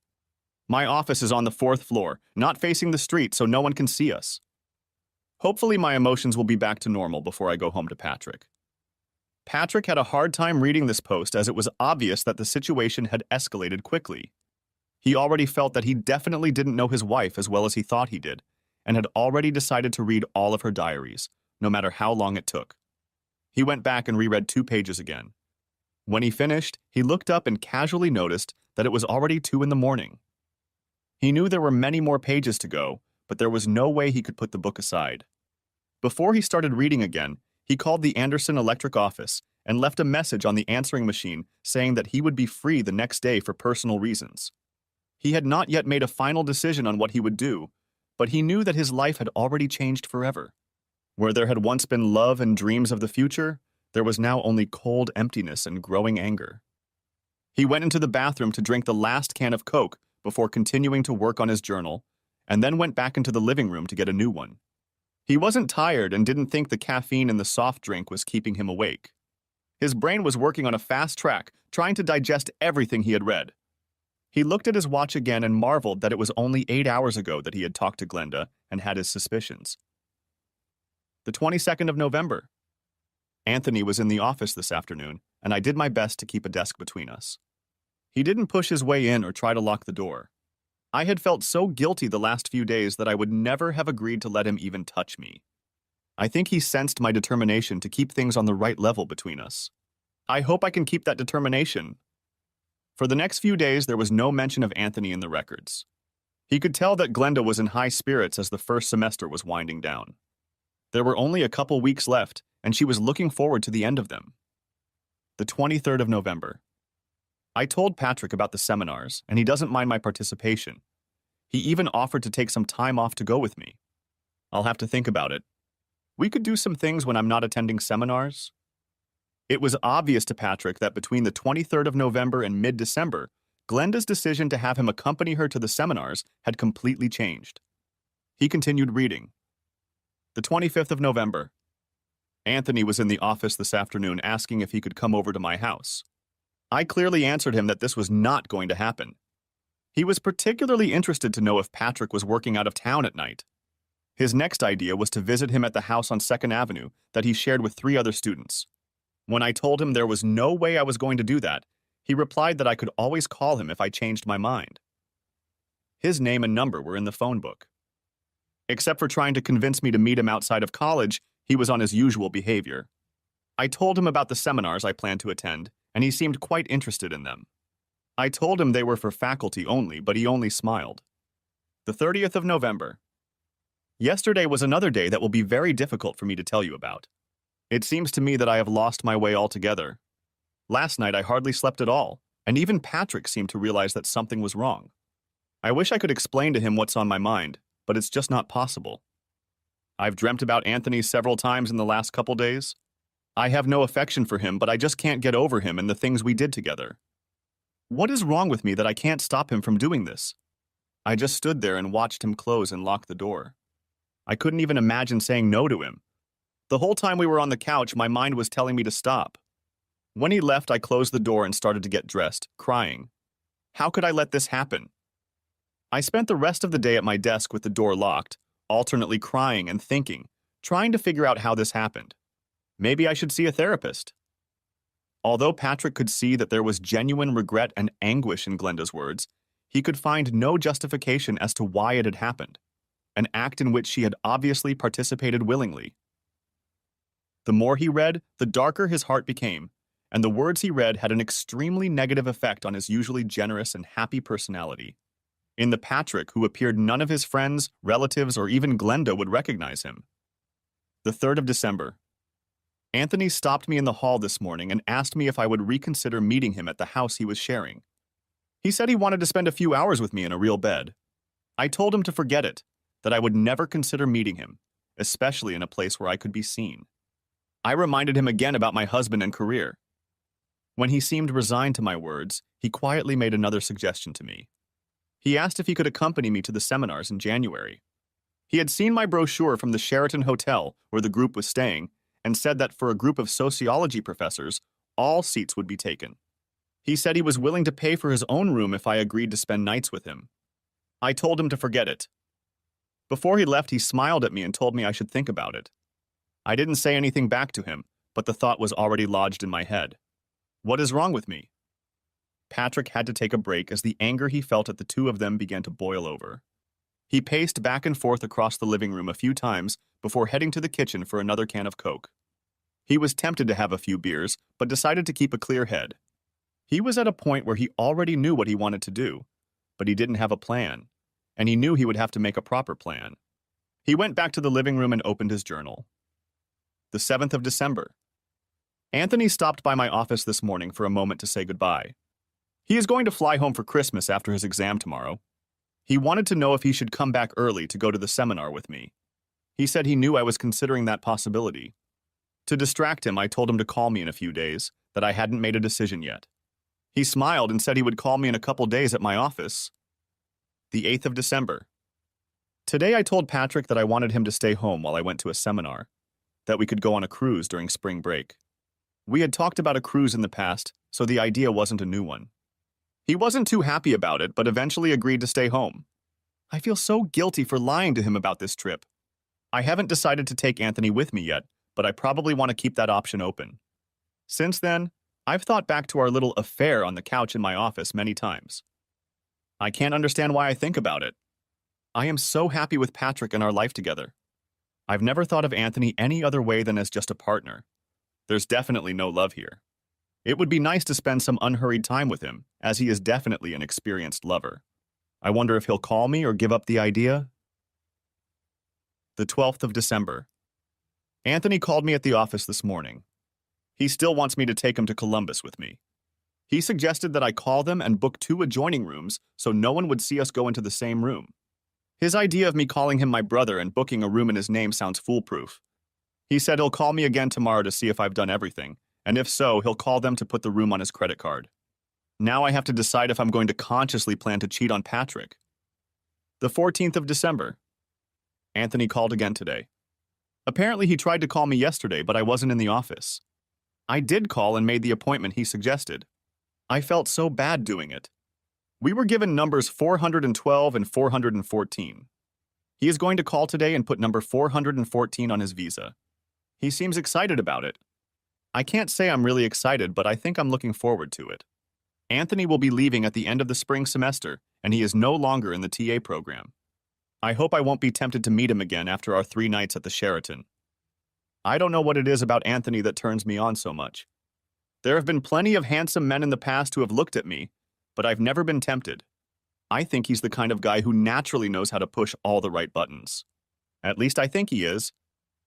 My office is on the 4th floor, not facing the street so no one can see us. Hopefully my emotions will be back to normal before I go home to Patrick. Patrick had a hard time reading this post as it was obvious that the situation had escalated quickly. He already felt that he definitely didn't know his wife as well as he thought he did, and had already decided to read all of her diaries, no matter how long it took. He went back and reread 2 pages again. When he finished, he looked up and casually noticed that it was already 2 in the morning. He knew there were many more pages to go, but there was no way he could put the book aside. Before he started reading again, he called the Anderson Electric office and left a message on the answering machine saying that he would be free the next day for personal reasons. He had not yet made a final decision on what he would do, but he knew that his life had already changed forever. Where there had once been love and dreams of the future, there was now only cold emptiness and growing anger. He went into the bathroom to drink the last can of Coke before continuing to work on his journal, and then went back into the living room to get a new one. He wasn't tired and didn't think the caffeine in the soft drink was keeping him awake. His brain was working on a fast track, trying to digest everything he had read. He looked at his watch again and marveled that it was only 8 hours ago that he had talked to Glenda and had his suspicions. The 22nd of November. Anthony was in the office this afternoon, and I did my best to keep a desk between us. He didn't push his way in or try to lock the door. I had felt so guilty the last few days that I would never have agreed to let him even touch me. I think he sensed my determination to keep things on the right level between us. I hope I can keep that determination. For the next few days, there was no mention of Anthony in the records. He could tell that Glenda was in high spirits as the first semester was winding down. There were only a couple weeks left, and she was looking forward to the end of them. The 23rd of November. I told Patrick about the seminars, and he doesn't mind my participation. He even offered to take some time off to go with me. I'll have to think about it. We could do some things when I'm not attending seminars. It was obvious to Patrick that between the 23rd of November and mid-December, Glenda's decision to have him accompany her to the seminars had completely changed. He continued reading. The 25th of November. Anthony was in the office this afternoon asking if he could come over to my house. I clearly answered him that this was not going to happen. He was particularly interested to know if Patrick was working out of town at night. His next idea was to visit him at the house on 2nd Avenue that he shared with 3 other students. When I told him there was no way I was going to do that, he replied that I could always call him if I changed my mind. His name and number were in the phone book. Except for trying to convince me to meet him outside of college, he was on his usual behavior. I told him about the seminars I planned to attend, and he seemed quite interested in them. I told him they were for faculty only, but he only smiled. The 30th of November. Yesterday was another day that will be very difficult for me to tell you about. It seems to me that I have lost my way altogether. Last night I hardly slept at all, and even Patrick seemed to realize that something was wrong. I wish I could explain to him what's on my mind, but it's just not possible. I've dreamt about Anthony several times in the last couple days. I have no affection for him, but I just can't get over him and the things we did together. What is wrong with me that I can't stop him from doing this? I just stood there and watched him close and lock the door. I couldn't even imagine saying no to him. The whole time we were on the couch, my mind was telling me to stop. When he left, I closed the door and started to get dressed, crying. How could I let this happen? I spent the rest of the day at my desk with the door locked, alternately crying and thinking, trying to figure out how this happened. Maybe I should see a therapist. Although Patrick could see that there was genuine regret and anguish in Glenda's words, he could find no justification as to why it had happened, an act in which she had obviously participated willingly. The more he read, the darker his heart became, and the words he read had an extremely negative effect on his usually generous and happy personality. In the Patrick who appeared none of his friends, relatives, or even Glenda would recognize him. The 3rd of December. Anthony stopped me in the hall this morning and asked me if I would reconsider meeting him at the house he was sharing. He said he wanted to spend a few hours with me in a real bed. I told him to forget it, that I would never consider meeting him, especially in a place where I could be seen. I reminded him again about my husband and career. When he seemed resigned to my words, he quietly made another suggestion to me. He asked if he could accompany me to the seminars in January. He had seen my brochure from the Sheraton Hotel where the group was staying and said that for a group of sociology professors, all seats would be taken. He said he was willing to pay for his own room if I agreed to spend nights with him. I told him to forget it. Before he left, he smiled at me and told me I should think about it. I didn't say anything back to him, but the thought was already lodged in my head. What is wrong with me? Patrick had to take a break as the anger he felt at the two of them began to boil over. He paced back and forth across the living room a few times before heading to the kitchen for another can of Coke. He was tempted to have a few beers, but decided to keep a clear head. He was at a point where he already knew what he wanted to do, but he didn't have a plan, and he knew he would have to make a proper plan. He went back to the living room and opened his journal. The 7th of December. Anthony stopped by my office this morning for a moment to say goodbye. He is going to fly home for Christmas after his exam tomorrow. He wanted to know if he should come back early to go to the seminar with me. He said he knew I was considering that possibility. To distract him, I told him to call me in a few days, that I hadn't made a decision yet. He smiled and said he would call me in a couple days at my office. The 8th of December. Today I told Patrick that I wanted him to stay home while I went to a seminar, that we could go on a cruise during spring break. We had talked about a cruise in the past, so the idea wasn't a new one. He wasn't too happy about it, but eventually agreed to stay home. I feel so guilty for lying to him about this trip. I haven't decided to take Anthony with me yet, but I probably want to keep that option open. Since then, I've thought back to our little affair on the couch in my office many times. I can't understand why I think about it. I am so happy with Patrick and our life together. I've never thought of Anthony any other way than as just a partner. There's definitely no love here. It would be nice to spend some unhurried time with him, as he is definitely an experienced lover. I wonder if he'll call me or give up the idea. The 12th of December. Anthony called me at the office this morning. He still wants me to take him to Columbus with me. He suggested that I call them and book 2 adjoining rooms so no one would see us go into the same room. His idea of me calling him my brother and booking a room in his name sounds foolproof. He said he'll call me again tomorrow to see if I've done everything, and if so, he'll call them to put the room on his credit card. Now I have to decide if I'm going to consciously plan to cheat on Patrick. The 14th of December. Anthony called again today. Apparently he tried to call me yesterday, but I wasn't in the office. I did call and made the appointment he suggested. I felt so bad doing it. We were given numbers 412 and 414. He is going to call today and put number 414 on his visa. He seems excited about it. I can't say I'm really excited, but I think I'm looking forward to it. Anthony will be leaving at the end of the spring semester, and he is no longer in the TA program. I hope I won't be tempted to meet him again after our 3 nights at the Sheraton. I don't know what it is about Anthony that turns me on so much. There have been plenty of handsome men in the past who have looked at me, but I've never been tempted. I think he's the kind of guy who naturally knows how to push all the right buttons. At least I think he is.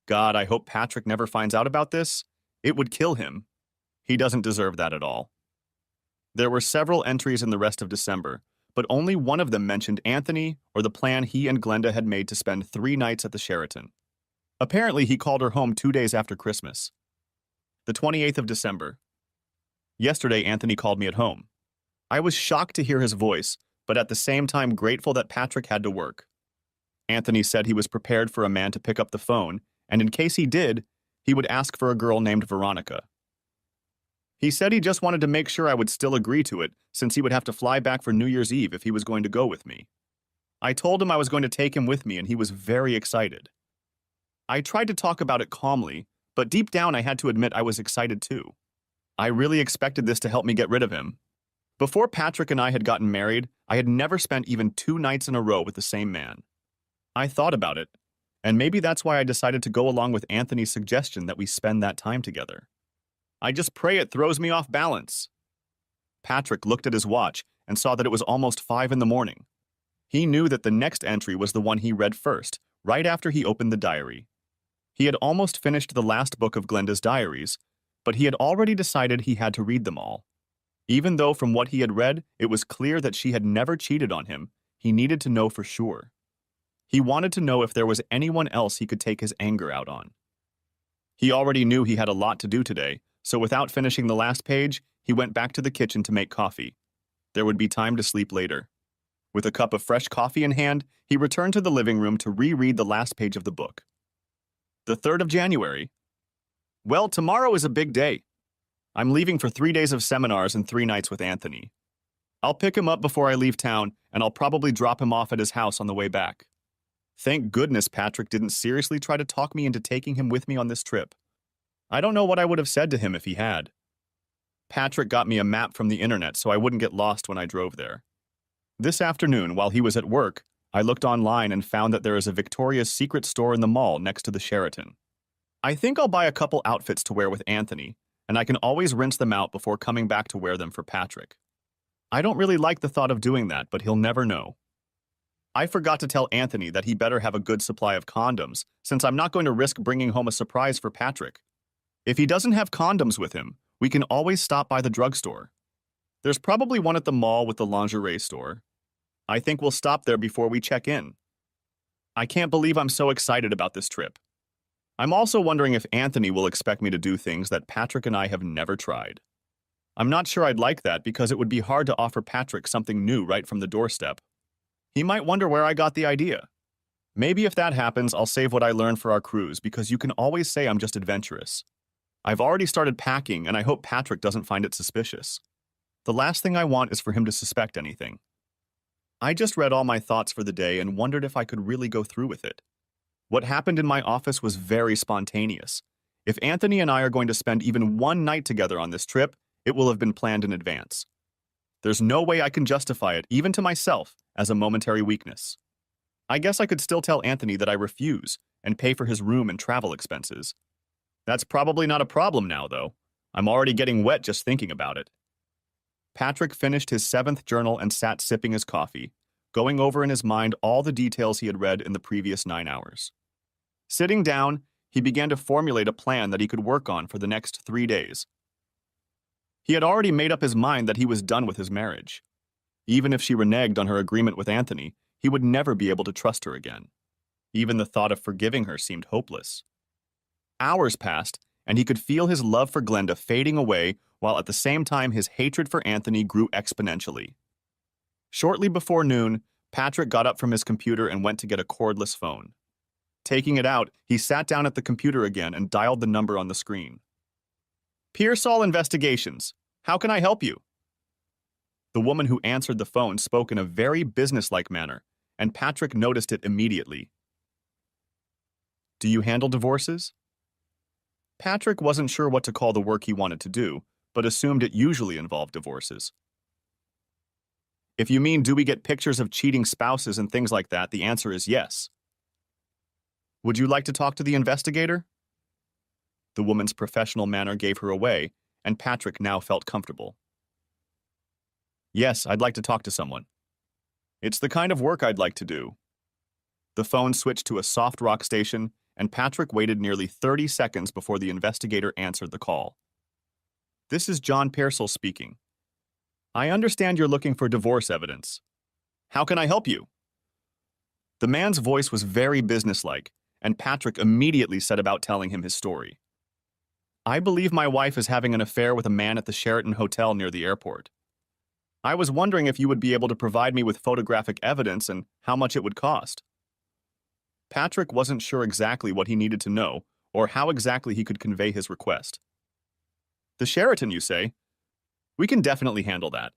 God, I hope Patrick never finds out about this. It would kill him. He doesn't deserve that at all. There were several entries in the rest of December, but only one of them mentioned Anthony or the plan he and Glenda had made to spend 3 nights at the Sheraton. Apparently, he called her home 2 days after Christmas. The 28th of December. Yesterday, Anthony called me at home. I was shocked to hear his voice, but at the same time grateful that Patrick had to work. Anthony said he was prepared for a man to pick up the phone, and in case he did, he would ask for a girl named Veronica. He said he just wanted to make sure I would still agree to it, since he would have to fly back for New Year's Eve if he was going to go with me. I told him I was going to take him with me, and he was very excited. I tried to talk about it calmly, but deep down I had to admit I was excited too. I really expected this to help me get rid of him. Before Patrick and I had gotten married, I had never spent even 2 nights in a row with the same man. I thought about it, and maybe that's why I decided to go along with Anthony's suggestion that we spend that time together. I just pray it throws me off balance. Patrick looked at his watch and saw that it was almost 5 in the morning. He knew that the next entry was the one he read first, right after he opened the diary. He had almost finished the last book of Glenda's diaries, but he had already decided he had to read them all. Even though from what he had read, it was clear that she had never cheated on him, he needed to know for sure. He wanted to know if there was anyone else he could take his anger out on. He already knew he had a lot to do today, so without finishing the last page, he went back to the kitchen to make coffee. There would be time to sleep later. With a cup of fresh coffee in hand, he returned to the living room to reread the last page of the book. The 3rd of January. Well, tomorrow is a big day. I'm leaving for 3 days of seminars and 3 nights with Anthony. I'll pick him up before I leave town, and I'll probably drop him off at his house on the way back. Thank goodness Patrick didn't seriously try to talk me into taking him with me on this trip. I don't know what I would have said to him if he had. Patrick got me a map from the internet so I wouldn't get lost when I drove there. This afternoon, while he was at work, I looked online and found that there is a Victoria's Secret store in the mall next to the Sheraton. I think I'll buy a couple outfits to wear with Anthony, and I can always rinse them out before coming back to wear them for Patrick. I don't really like the thought of doing that, but he'll never know. I forgot to tell Anthony that he better have a good supply of condoms, since I'm not going to risk bringing home a surprise for Patrick. If he doesn't have condoms with him, we can always stop by the drugstore. There's probably one at the mall with the lingerie store. I think we'll stop there before we check in. I can't believe I'm so excited about this trip. I'm also wondering if Anthony will expect me to do things that Patrick and I have never tried. I'm not sure I'd like that because it would be hard to offer Patrick something new right from the doorstep. He might wonder where I got the idea. Maybe if that happens, I'll save what I learned for our cruise because you can always say I'm just adventurous. I've already started packing and I hope Patrick doesn't find it suspicious. The last thing I want is for him to suspect anything. I just read all my thoughts for the day and wondered if I could really go through with it. What happened in my office was very spontaneous. If Anthony and I are going to spend even 1 night together on this trip, it will have been planned in advance. There's no way I can justify it, even to myself, as a momentary weakness. I guess I could still tell Anthony that I refuse and pay for his room and travel expenses. That's probably not a problem now, though. I'm already getting wet just thinking about it. Patrick finished his 7th journal and sat sipping his coffee, going over in his mind all the details he had read in the previous 9 hours. Sitting down, he began to formulate a plan that he could work on for the next 3 days. He had already made up his mind that he was done with his marriage. Even if she reneged on her agreement with Anthony, he would never be able to trust her again. Even the thought of forgiving her seemed hopeless. Hours passed, and he could feel his love for Glenda fading away, while at the same time his hatred for Anthony grew exponentially. Shortly before noon, Patrick got up from his computer and went to get a cordless phone. Taking it out, he sat down at the computer again and dialed the number on the screen. Pearsall Investigations. How can I help you? The woman who answered the phone spoke in a very businesslike manner, and Patrick noticed it immediately. Do you handle divorces? Patrick wasn't sure what to call the work he wanted to do, but assumed it usually involved divorces. If you mean do we get pictures of cheating spouses and things like that, the answer is yes. Would you like to talk to the investigator? The woman's professional manner gave her away, and Patrick now felt comfortable. Yes, I'd like to talk to someone. It's the kind of work I'd like to do. The phone switched to a soft rock station, and Patrick waited nearly 30 seconds before the investigator answered the call. This is John Pearsall speaking. I understand you're looking for divorce evidence. How can I help you? The man's voice was very businesslike, and Patrick immediately set about telling him his story. I believe my wife is having an affair with a man at the Sheraton Hotel near the airport. I was wondering if you would be able to provide me with photographic evidence and how much it would cost. Patrick wasn't sure exactly what he needed to know or how exactly he could convey his request. The Sheraton, you say? We can definitely handle that.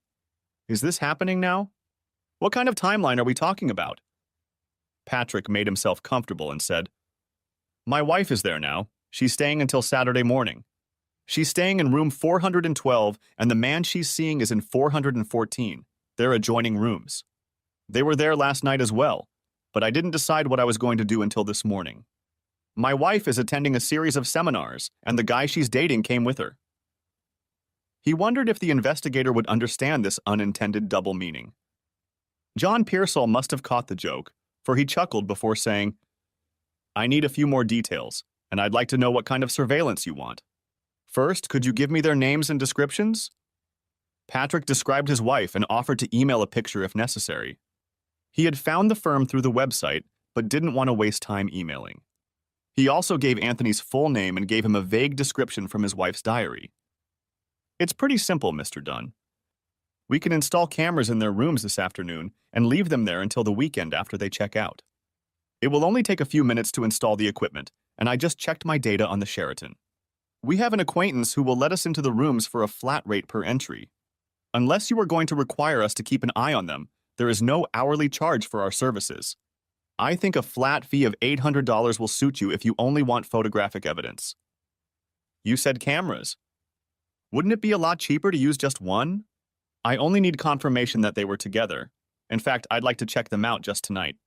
Is this happening now? What kind of timeline are we talking about? Patrick made himself comfortable and said, My wife is there now. She's staying until Saturday morning. She's staying in room 412, and the man she's seeing is in 414. They're adjoining rooms. They were there last night as well, but I didn't decide what I was going to do until this morning. My wife is attending a series of seminars, and the guy she's dating came with her. He wondered if the investigator would understand this unintended double meaning. John Pearsall must have caught the joke, for he chuckled before saying, I need a few more details, and I'd like to know what kind of surveillance you want. First, could you give me their names and descriptions? Patrick described his wife and offered to email a picture if necessary. He had found the firm through the website, but didn't want to waste time emailing. He also gave Anthony's full name and gave him a vague description from his wife's diary. It's pretty simple, Mr. Dunn. We can install cameras in their rooms this afternoon and leave them there until the weekend after they check out. It will only take a few minutes to install the equipment, and I just checked my data on the Sheraton. We have an acquaintance who will let us into the rooms for a flat rate per entry. Unless you are going to require us to keep an eye on them, there is no hourly charge for our services. I think a flat fee of $800 will suit you if you only want photographic evidence. You said cameras. Wouldn't it be a lot cheaper to use just one? I only need confirmation that they were together. In fact, I'd like to check them out just tonight.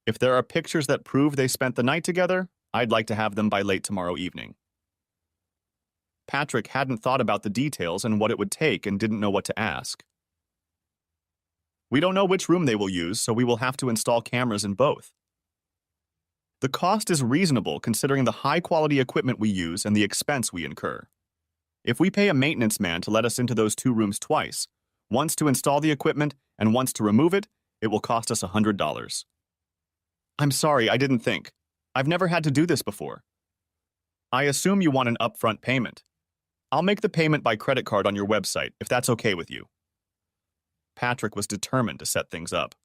If there are pictures that prove they spent the night together, I'd like to have them by late tomorrow evening. Patrick hadn't thought about the details and what it would take and didn't know what to ask. We don't know which room they will use, so we will have to install cameras in both. The cost is reasonable considering the high-quality equipment we use and the expense we incur. If we pay a maintenance man to let us into those two rooms twice, once to install the equipment and once to remove it, it will cost us $100. I'm sorry, I didn't think. I've never had to do this before. I assume you want an upfront payment. I'll make the payment by credit card on your website, if that's okay with you. Patrick was determined to set things up.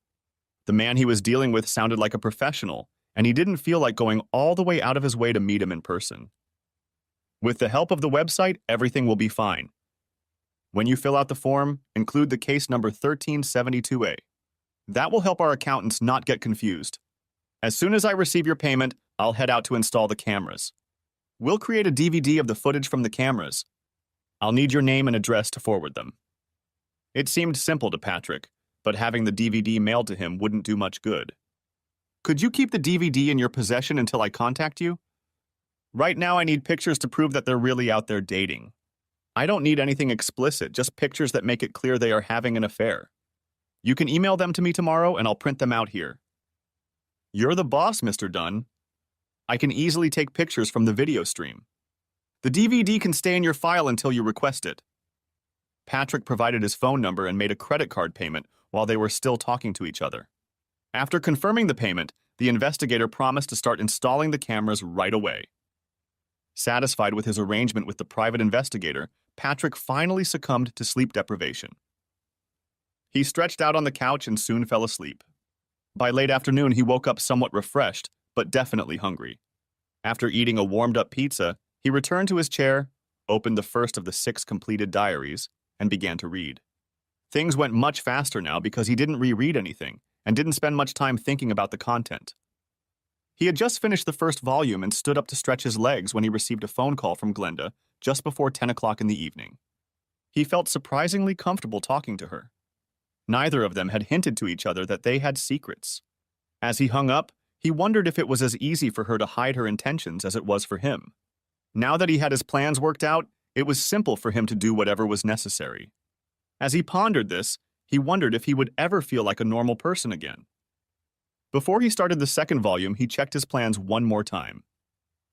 The man he was dealing with sounded like a professional, and he didn't feel like going all the way out of his way to meet him in person. With the help of the website, everything will be fine. When you fill out the form, include the case number 1372A. That will help our accountants not get confused. As soon as I receive your payment, I'll head out to install the cameras. We'll create a DVD of the footage from the cameras. I'll need your name and address to forward them. It seemed simple to Patrick, but having the DVD mailed to him wouldn't do much good. Could you keep the DVD in your possession until I contact you? Right now I need pictures to prove that they're really out there dating. I don't need anything explicit, just pictures that make it clear they are having an affair. You can email them to me tomorrow and I'll print them out here. You're the boss, Mr. Dunn. I can easily take pictures from the video stream. The DVD can stay in your file until you request it. Patrick provided his phone number and made a credit card payment while they were still talking to each other. After confirming the payment, the investigator promised to start installing the cameras right away. Satisfied with his arrangement with the private investigator, Patrick finally succumbed to sleep deprivation. He stretched out on the couch and soon fell asleep. By late afternoon, he woke up somewhat refreshed, but definitely hungry. After eating a warmed-up pizza, he returned to his chair, opened the first of the 6 completed diaries, and began to read. Things went much faster now because he didn't reread anything and didn't spend much time thinking about the content. He had just finished the first volume and stood up to stretch his legs when he received a phone call from Glenda just before 10 o'clock in the evening. He felt surprisingly comfortable talking to her. Neither of them had hinted to each other that they had secrets. As he hung up, he wondered if it was as easy for her to hide her intentions as it was for him. Now that he had his plans worked out, it was simple for him to do whatever was necessary. As he pondered this, he wondered if he would ever feel like a normal person again. Before he started the second volume, he checked his plans one more time.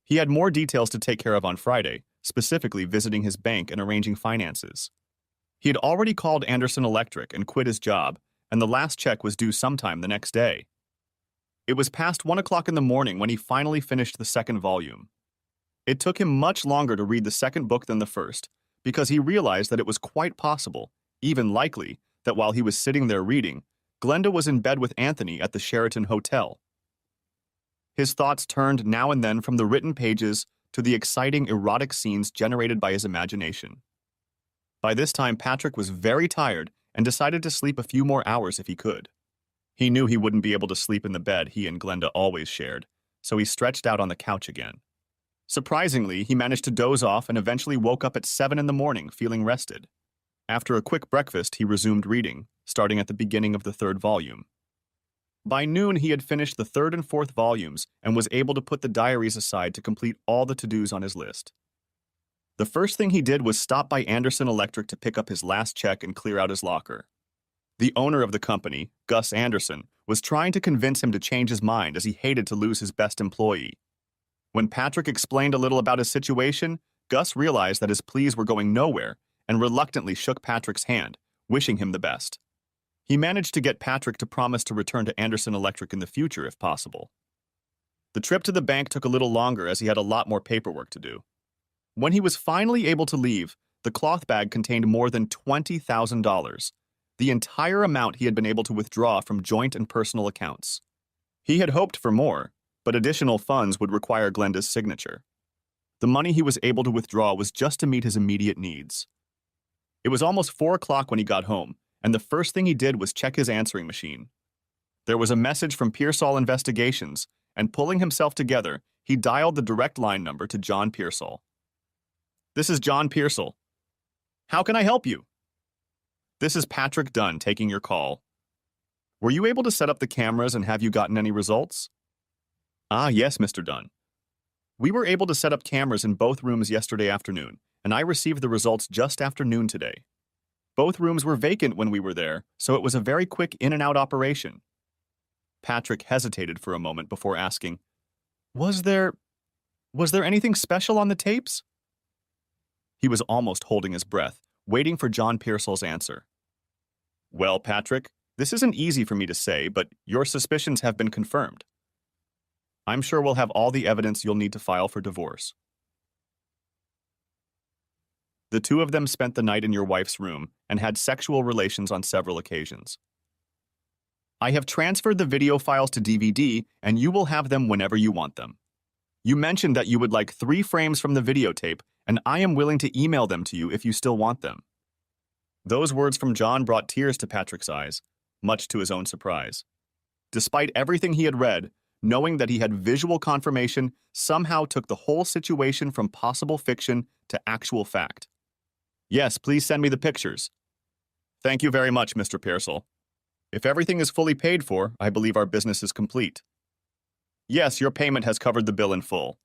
He had more details to take care of on Friday, specifically visiting his bank and arranging finances. He had already called Anderson Electric and quit his job, and the last check was due sometime the next day. It was past 1 o'clock in the morning when he finally finished the second volume. It took him much longer to read the second book than the first, because he realized that it was quite possible, even likely, that while he was sitting there reading, Glenda was in bed with Anthony at the Sheraton Hotel. His thoughts turned now and then from the written pages to the exciting erotic scenes generated by his imagination. By this time, Patrick was very tired and decided to sleep a few more hours if he could. He knew he wouldn't be able to sleep in the bed he and Glenda always shared, so he stretched out on the couch again. Surprisingly, he managed to doze off and eventually woke up at 7 in the morning, feeling rested. After a quick breakfast, he resumed reading, starting at the beginning of the third volume. By noon, he had finished the third and fourth volumes and was able to put the diaries aside to complete all the to-dos on his list. The first thing he did was stop by Anderson Electric to pick up his last check and clear out his locker. The owner of the company, Gus Anderson, was trying to convince him to change his mind as he hated to lose his best employee. When Patrick explained a little about his situation, Gus realized that his pleas were going nowhere and reluctantly shook Patrick's hand, wishing him the best. He managed to get Patrick to promise to return to Anderson Electric in the future if possible. The trip to the bank took a little longer as he had a lot more paperwork to do. When he was finally able to leave, the cloth bag contained more than $20,000, the entire amount he had been able to withdraw from joint and personal accounts. He had hoped for more, but additional funds would require Glenda's signature. The money he was able to withdraw was just to meet his immediate needs. It was almost 4 o'clock when he got home, and the first thing he did was check his answering machine. There was a message from Pearsall Investigations, and pulling himself together, he dialed the direct line number to John Pearsall. "This is John Pearsall. How can I help you?" "This is Patrick Dunn taking your call. Were you able to set up the cameras and have you gotten any results?" "Ah, yes, Mr. Dunn. We were able to set up cameras in both rooms yesterday afternoon, and I received the results just after noon today. Both rooms were vacant when we were there, so it was a very quick in-and-out operation." Patrick hesitated for a moment before asking, Was there anything special on the tapes?" He was almost holding his breath, waiting for John Pearsall's answer. "Well, Patrick, this isn't easy for me to say, but your suspicions have been confirmed. I'm sure we'll have all the evidence you'll need to file for divorce." The two of them spent the night in your wife's room and had sexual relations on several occasions. "I have transferred the video files to DVD, and you will have them whenever you want them. You mentioned that you would like 3 frames from the videotape, and I am willing to email them to you if you still want them." Those words from John brought tears to Patrick's eyes, much to his own surprise. Despite everything he had read, knowing that he had visual confirmation somehow took the whole situation from possible fiction to actual fact. "Yes, please send me the pictures." "Thank you very much, Mr. Pearsall. If everything is fully paid for, I believe our business is complete." "Yes, your payment has covered the bill in full."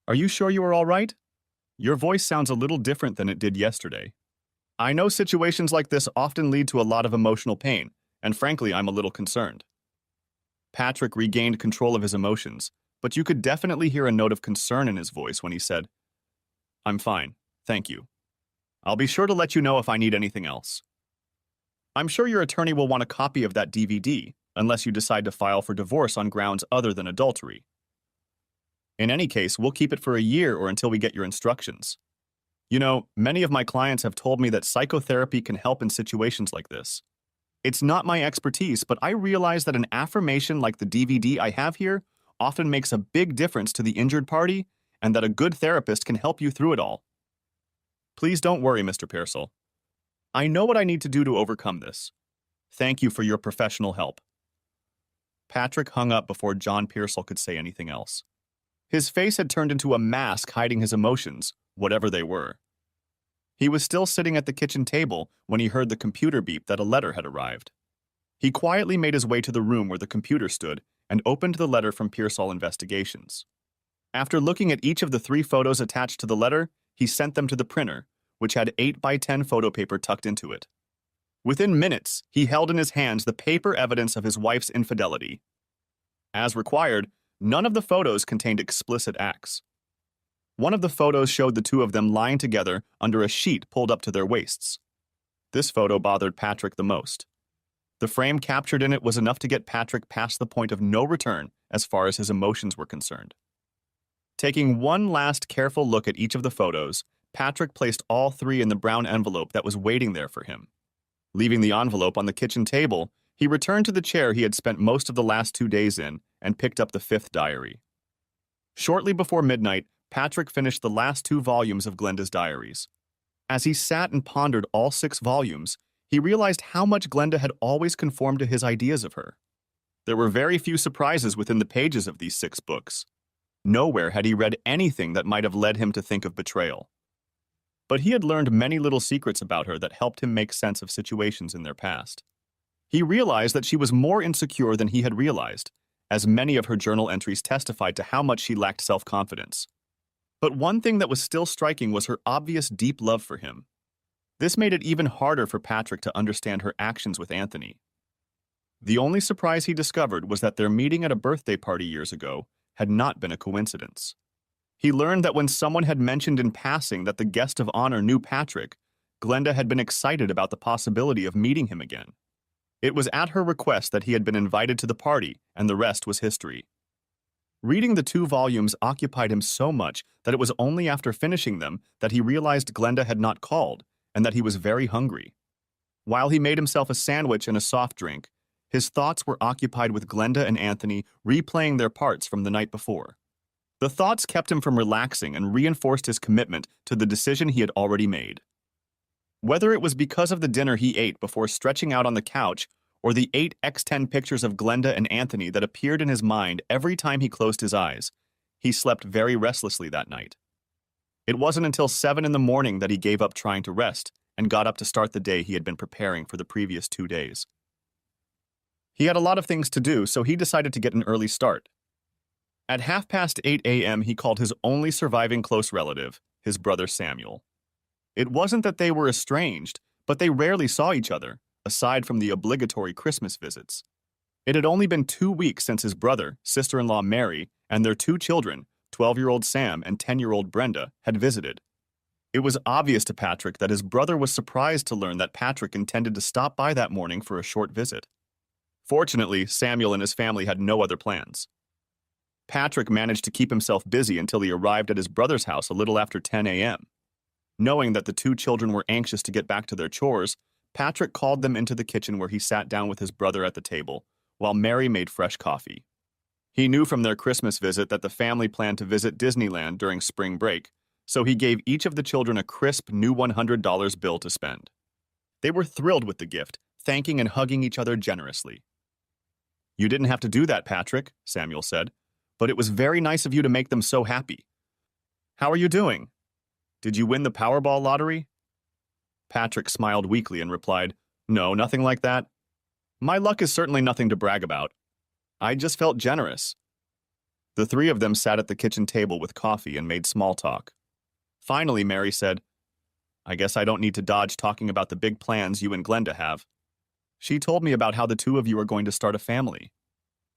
"Are you sure you are all right? Your voice sounds a little different than it did yesterday. I know situations like this often lead to a lot of emotional pain, and frankly, I'm a little concerned." Patrick regained control of his emotions, but you could definitely hear a note of concern in his voice when he said, "I'm fine, thank you. I'll be sure to let you know if I need anything else. I'm sure your attorney will want a copy of that DVD, unless you decide to file for divorce on grounds other than adultery. In any case, we'll keep it for a year or until we get your instructions. You know, many of my clients have told me that psychotherapy can help in situations like this. It's not my expertise, but I realize that an affirmation like the DVD I have here often makes a big difference to the injured party, and that a good therapist can help you through it all. Please don't worry, Mr. Pearsall. I know what I need to do to overcome this. Thank you for your professional help." Patrick hung up before John Pearsall could say anything else. His face had turned into a mask hiding his emotions, whatever they were. He was still sitting at the kitchen table when he heard the computer beep that a letter had arrived. He quietly made his way to the room where the computer stood and opened the letter from Pearsall Investigations. After looking at each of the 3 photos attached to the letter, he sent them to the printer, which had 8 by 10 photo paper tucked into it. Within minutes, he held in his hands the paper evidence of his wife's infidelity. As required, none of the photos contained explicit acts. One of the photos showed the two of them lying together under a sheet pulled up to their waists. This photo bothered Patrick the most. The frame captured in it was enough to get Patrick past the point of no return as far as his emotions were concerned. Taking one last careful look at each of the photos, Patrick placed all 3 in the brown envelope that was waiting there for him. Leaving the envelope on the kitchen table, he returned to the chair he had spent most of the last 2 days in and picked up the 5th diary. Shortly before midnight, Patrick finished the last 2 volumes of Glenda's diaries. As he sat and pondered all 6 volumes, he realized how much Glenda had always conformed to his ideas of her. There were very few surprises within the pages of these 6 books. Nowhere had he read anything that might have led him to think of betrayal. But he had learned many little secrets about her that helped him make sense of situations in their past. He realized that she was more insecure than he had realized, as many of her journal entries testified to how much she lacked self-confidence. But one thing that was still striking was her obvious deep love for him. This made it even harder for Patrick to understand her actions with Anthony. The only surprise he discovered was that their meeting at a birthday party years ago had not been a coincidence. He learned that when someone had mentioned in passing that the guest of honor knew Patrick, Glenda had been excited about the possibility of meeting him again. It was at her request that he had been invited to the party, and the rest was history. Reading the 2 volumes occupied him so much that it was only after finishing them that he realized Glenda had not called and that he was very hungry. While he made himself a sandwich and a soft drink, his thoughts were occupied with Glenda and Anthony replaying their parts from the night before. The thoughts kept him from relaxing and reinforced his commitment to the decision he had already made. Whether it was because of the dinner he ate before stretching out on the couch or the 8x10 pictures of Glenda and Anthony that appeared in his mind every time he closed his eyes, he slept very restlessly that night. It wasn't until 7 in the morning that he gave up trying to rest and got up to start the day he had been preparing for the previous 2 days. He had a lot of things to do, so he decided to get an early start. At 8:30 a.m., he called his only surviving close relative, his brother Samuel. It wasn't that they were estranged, but they rarely saw each other, aside from the obligatory Christmas visits. It had only been 2 weeks since his brother, sister-in-law Mary, and their 2 children, 12-year-old Sam and 10-year-old Brenda, had visited. It was obvious to Patrick that his brother was surprised to learn that Patrick intended to stop by that morning for a short visit. Fortunately, Samuel and his family had no other plans. Patrick managed to keep himself busy until he arrived at his brother's house a little after 10 a.m. Knowing that the 2 children were anxious to get back to their chores, Patrick called them into the kitchen where he sat down with his brother at the table, while Mary made fresh coffee. He knew from their Christmas visit that the family planned to visit Disneyland during spring break, so he gave each of the children a crisp new $100 bill to spend. They were thrilled with the gift, thanking and hugging each other generously. "You didn't have to do that, Patrick," Samuel said, "but it was very nice of you to make them so happy. How are you doing? Did you win the Powerball lottery?" Patrick smiled weakly and replied, "No, nothing like that. My luck is certainly nothing to brag about. I just felt generous." The 3 of them sat at the kitchen table with coffee and made small talk. Finally, Mary said, "I guess I don't need to dodge talking about the big plans you and Glenda have. She told me about how the 2 of you are going to start a family.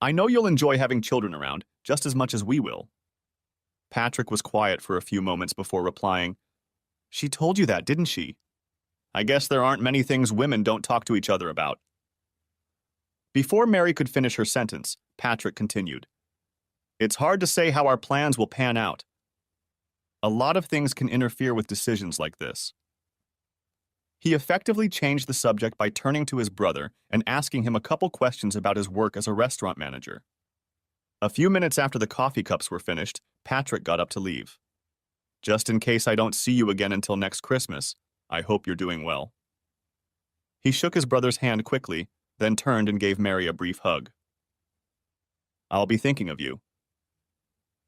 I know you'll enjoy having children around, just as much as we will." Patrick was quiet for a few moments before replying, "She told you that, didn't she? I guess there aren't many things women don't talk to each other about." Before Mary could finish her sentence, Patrick continued, "It's hard to say how our plans will pan out. A lot of things can interfere with decisions like this." He effectively changed the subject by turning to his brother and asking him a couple questions about his work as a restaurant manager. A few minutes after the coffee cups were finished, Patrick got up to leave. "Just in case I don't see you again until next Christmas, I hope you're doing well." He shook his brother's hand quickly, then turned and gave Mary a brief hug. "I'll be thinking of you."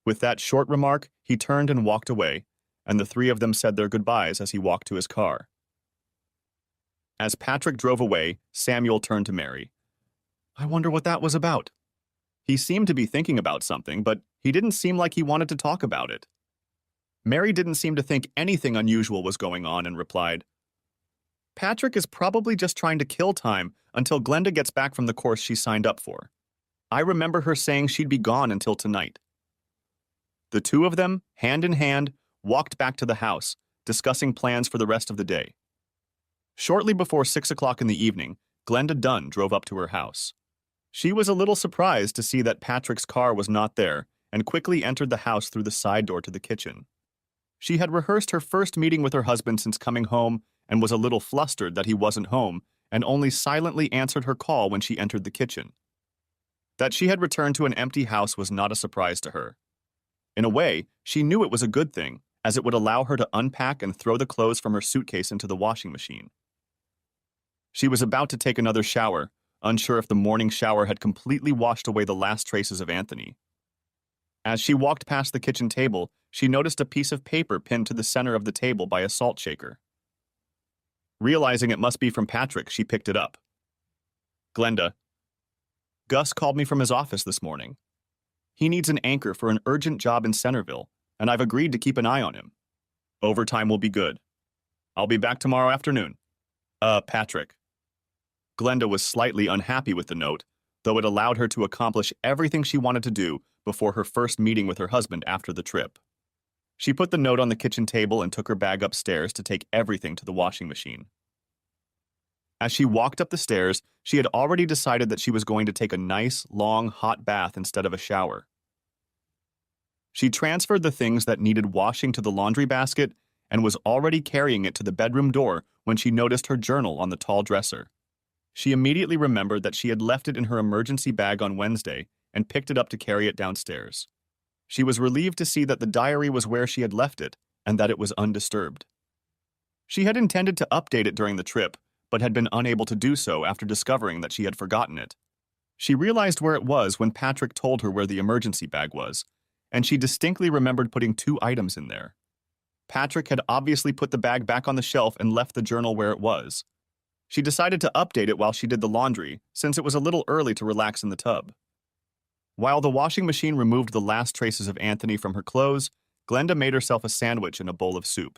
With that short remark, he turned and walked away, and the three of them said their goodbyes as he walked to his car. As Patrick drove away, Samuel turned to Mary. I wonder what that was about. He seemed to be thinking about something, but he didn't seem like he wanted to talk about it. Mary didn't seem to think anything unusual was going on and replied, Patrick is probably just trying to kill time until Glenda gets back from the course she signed up for. I remember her saying she'd be gone until tonight. The two of them, hand in hand, walked back to the house, discussing plans for the rest of the day. Shortly before 6 o'clock in the evening, Glenda Dunn drove up to her house. She was a little surprised to see that Patrick's car was not there and quickly entered the house through the side door to the kitchen. She had rehearsed her first meeting with her husband since coming home and was a little flustered that he wasn't home and only silently answered her call when she entered the kitchen. That she had returned to an empty house was not a surprise to her. In a way, she knew it was a good thing, as it would allow her to unpack and throw the clothes from her suitcase into the washing machine. She was about to take another shower, unsure if the morning shower had completely washed away the last traces of Anthony. As she walked past the kitchen table, she noticed a piece of paper pinned to the center of the table by a salt shaker. Realizing it must be from Patrick, she picked it up. Glenda, Gus called me from his office this morning. He needs an anchor for an urgent job in Centerville, and I've agreed to keep an eye on him. Overtime will be good. I'll be back tomorrow afternoon. Patrick. Glenda was slightly unhappy with the note, though it allowed her to accomplish everything she wanted to do before her first meeting with her husband after the trip. She put the note on the kitchen table and took her bag upstairs to take everything to the washing machine. As she walked up the stairs, she had already decided that she was going to take a nice, long, hot bath instead of a shower. She transferred the things that needed washing to the laundry basket and was already carrying it to the bedroom door when she noticed her journal on the tall dresser. She immediately remembered that she had left it in her emergency bag on Wednesday and picked it up to carry it downstairs. She was relieved to see that the diary was where she had left it and that it was undisturbed. She had intended to update it during the trip, but had been unable to do so after discovering that she had forgotten it. She realized where it was when Patrick told her where the emergency bag was, and she distinctly remembered putting 2 items in there. Patrick had obviously put the bag back on the shelf and left the journal where it was. She decided to update it while she did the laundry, since it was a little early to relax in the tub. While the washing machine removed the last traces of Anthony from her clothes, Glenda made herself a sandwich and a bowl of soup.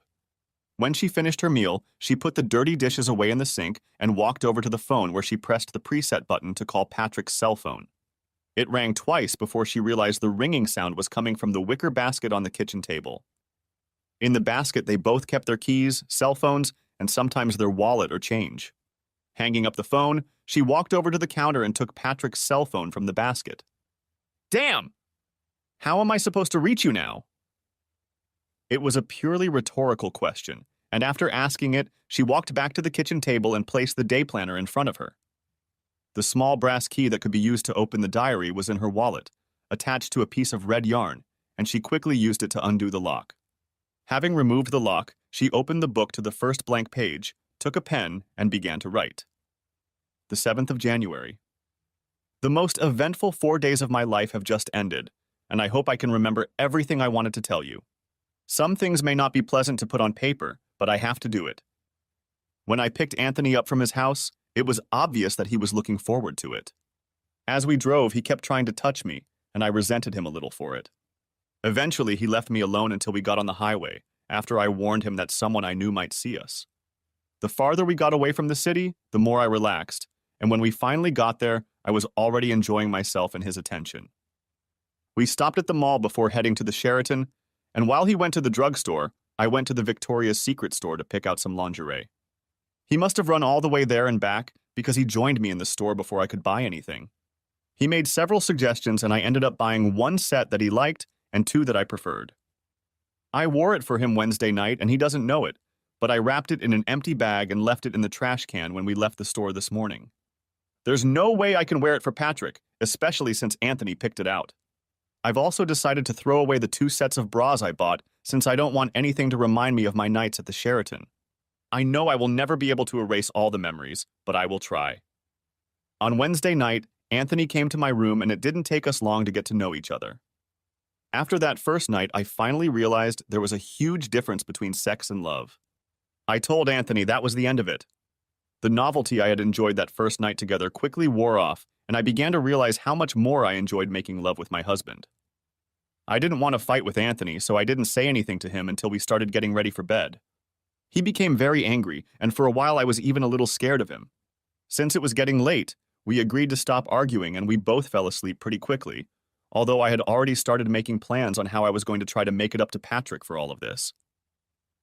When she finished her meal, she put the dirty dishes away in the sink and walked over to the phone where she pressed the preset button to call Patrick's cell phone. It rang twice before she realized the ringing sound was coming from the wicker basket on the kitchen table. In the basket, they both kept their keys, cell phones, and sometimes their wallet or change. Hanging up the phone, she walked over to the counter and took Patrick's cell phone from the basket. Damn! How am I supposed to reach you now? It was a purely rhetorical question, and after asking it, she walked back to the kitchen table and placed the day planner in front of her. The small brass key that could be used to open the diary was in her wallet, attached to a piece of red yarn, and she quickly used it to undo the lock. Having removed the lock, she opened the book to the first blank page, took a pen, and began to write. The 7th of January. The most eventful 4 days of my life have just ended, and I hope I can remember everything I wanted to tell you. Some things may not be pleasant to put on paper, but I have to do it. When I picked Anthony up from his house, it was obvious that he was looking forward to it. As we drove, he kept trying to touch me, and I resented him a little for it. Eventually, he left me alone until we got on the highway, after I warned him that someone I knew might see us. The farther we got away from the city, the more I relaxed, and when we finally got there, I was already enjoying myself and his attention. We stopped at the mall before heading to the Sheraton, and while he went to the drugstore, I went to the Victoria's Secret store to pick out some lingerie. He must have run all the way there and back because he joined me in the store before I could buy anything. He made several suggestions and I ended up buying 1 set that he liked and 2 that I preferred. I wore it for him Wednesday night and he doesn't know it, but I wrapped it in an empty bag and left it in the trash can when we left the store this morning. There's no way I can wear it for Patrick, especially since Anthony picked it out. I've also decided to throw away the 2 sets of bras I bought since I don't want anything to remind me of my nights at the Sheraton. I know I will never be able to erase all the memories, but I will try. On Wednesday night, Anthony came to my room and it didn't take us long to get to know each other. After that first night, I finally realized there was a huge difference between sex and love. I told Anthony that was the end of it. The novelty I had enjoyed that first night together quickly wore off, and I began to realize how much more I enjoyed making love with my husband. I didn't want to fight with Anthony, so I didn't say anything to him until we started getting ready for bed. He became very angry, and for a while I was even a little scared of him. Since it was getting late, we agreed to stop arguing and we both fell asleep pretty quickly, although I had already started making plans on how I was going to try to make it up to Patrick for all of this.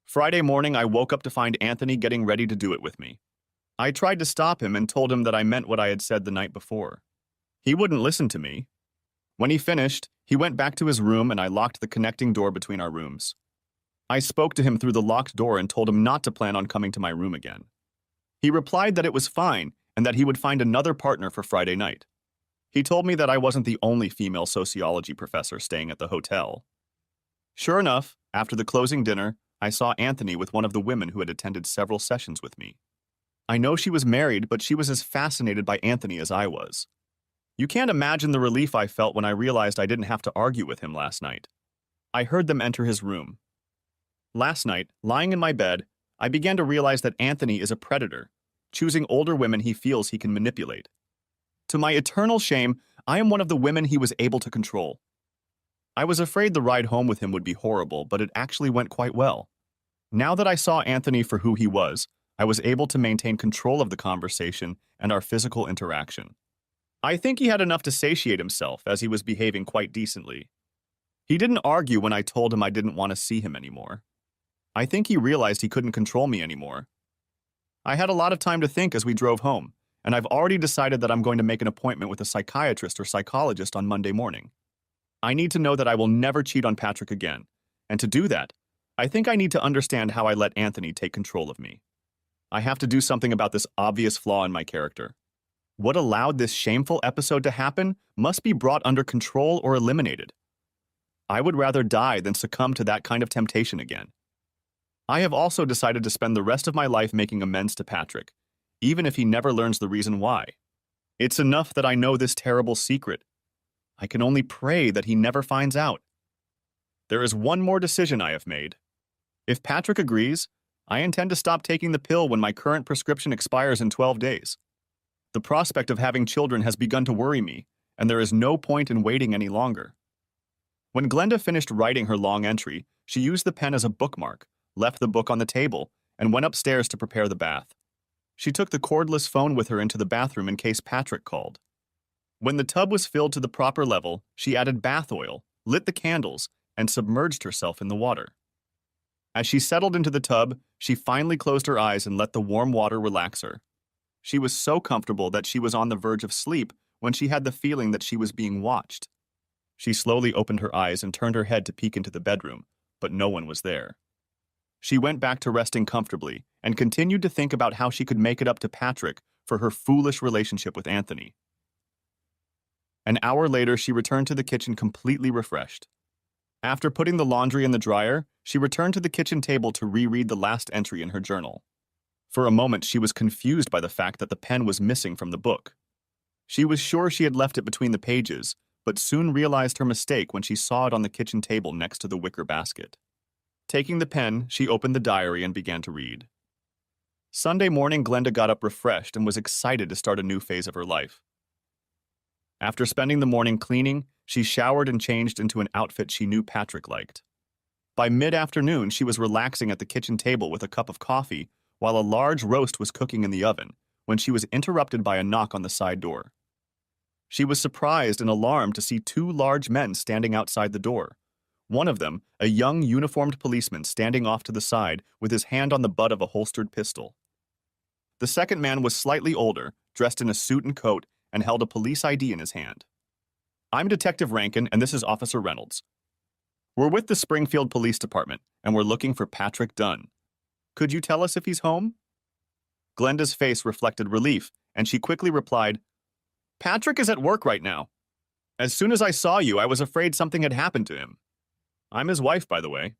Friday morning, I woke up to find Anthony getting ready to do it with me. I tried to stop him and told him that I meant what I had said the night before. He wouldn't listen to me. When he finished, he went back to his room and I locked the connecting door between our rooms. I spoke to him through the locked door and told him not to plan on coming to my room again. He replied that it was fine and that he would find another partner for Friday night. He told me that I wasn't the only female sociology professor staying at the hotel. Sure enough, after the closing dinner, I saw Anthony with one of the women who had attended several sessions with me. I know she was married, but she was as fascinated by Anthony as I was. You can't imagine the relief I felt when I realized I didn't have to argue with him last night. I heard them enter his room. Last night, lying in my bed, I began to realize that Anthony is a predator, choosing older women he feels he can manipulate. To my eternal shame, I am one of the women he was able to control. I was afraid the ride home with him would be horrible, but it actually went quite well. Now that I saw Anthony for who he was, I was able to maintain control of the conversation and our physical interaction. I think he had enough to satiate himself, as he was behaving quite decently. He didn't argue when I told him I didn't want to see him anymore. I think he realized he couldn't control me anymore. I had a lot of time to think as we drove home, and I've already decided that I'm going to make an appointment with a psychiatrist or psychologist on Monday morning. I need to know that I will never cheat on Patrick again, and to do that, I think I need to understand how I let Anthony take control of me. I have to do something about this obvious flaw in my character. What allowed this shameful episode to happen must be brought under control or eliminated. I would rather die than succumb to that kind of temptation again. I have also decided to spend the rest of my life making amends to Patrick, even if he never learns the reason why. It's enough that I know this terrible secret. I can only pray that he never finds out. There is one more decision I have made. If Patrick agrees, I intend to stop taking the pill when my current prescription expires in 12 days. The prospect of having children has begun to worry me, and there is no point in waiting any longer. When Glenda finished writing her long entry, she used the pen as a bookmark, left the book on the table, and went upstairs to prepare the bath. She took the cordless phone with her into the bathroom in case Patrick called. When the tub was filled to the proper level, she added bath oil, lit the candles, and submerged herself in the water. As she settled into the tub, she finally closed her eyes and let the warm water relax her. She was so comfortable that she was on the verge of sleep when she had the feeling that she was being watched. She slowly opened her eyes and turned her head to peek into the bedroom, but no one was there. She went back to resting comfortably and continued to think about how she could make it up to Patrick for her foolish relationship with Anthony. An hour later, she returned to the kitchen completely refreshed. After putting the laundry in the dryer, she returned to the kitchen table to reread the last entry in her journal. For a moment, she was confused by the fact that the pen was missing from the book. She was sure she had left it between the pages, but soon realized her mistake when she saw it on the kitchen table next to the wicker basket. Taking the pen, she opened the diary and began to read. Sunday morning, Glenda got up refreshed and was excited to start a new phase of her life. After spending the morning cleaning, she showered and changed into an outfit she knew Patrick liked. By mid-afternoon, she was relaxing at the kitchen table with a cup of coffee while a large roast was cooking in the oven when she was interrupted by a knock on the side door. She was surprised and alarmed to see two large men standing outside the door. One of them, a young uniformed policeman standing off to the side with his hand on the butt of a holstered pistol. The second man was slightly older, dressed in a suit and coat, and held a police ID in his hand. "I'm Detective Rankin, and this is Officer Reynolds. We're with the Springfield Police Department, and we're looking for Patrick Dunn. Could you tell us if he's home?" Glenda's face reflected relief, and she quickly replied, "Patrick is at work right now. As soon as I saw you, I was afraid something had happened to him. I'm his wife, by the way.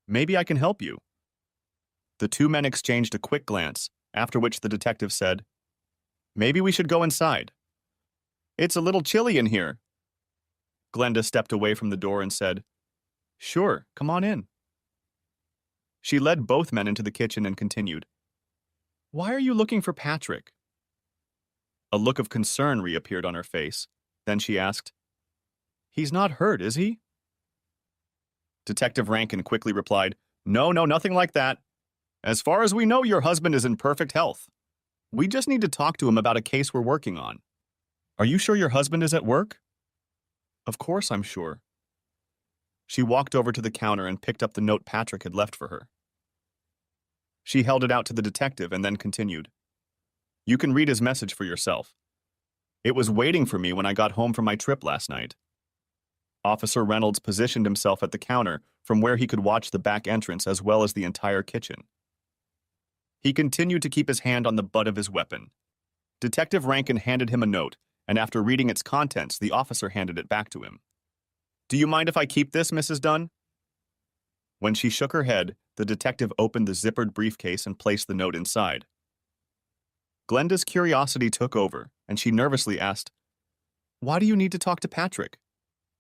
Maybe I can help you." The two men exchanged a quick glance, after which the detective said, "Maybe we should go inside." "It's a little chilly in here." Glenda stepped away from the door and said, Sure, come on in. She led both men into the kitchen and continued, Why are you looking for Patrick? A look of concern reappeared on her face. Then she asked, He's not hurt, is he? Detective Rankin quickly replied, No, nothing like that. As far as we know, your husband is in perfect health. We just need to talk to him about a case we're working on. Are you sure your husband is at work? Of course I'm sure. She walked over to the counter and picked up the note Patrick had left for her. She held it out to the detective and then continued, You can read his message for yourself. It was waiting for me when I got home from my trip last night. Officer Reynolds positioned himself at the counter from where he could watch the back entrance as well as the entire kitchen. He continued to keep his hand on the butt of his weapon. Detective Rankin handed him a note, and after reading its contents, the officer handed it back to him. Do you mind if I keep this, Mrs. Dunn? When she shook her head, the detective opened the zippered briefcase and placed the note inside. Glenda's curiosity took over, and she nervously asked, Why do you need to talk to Patrick?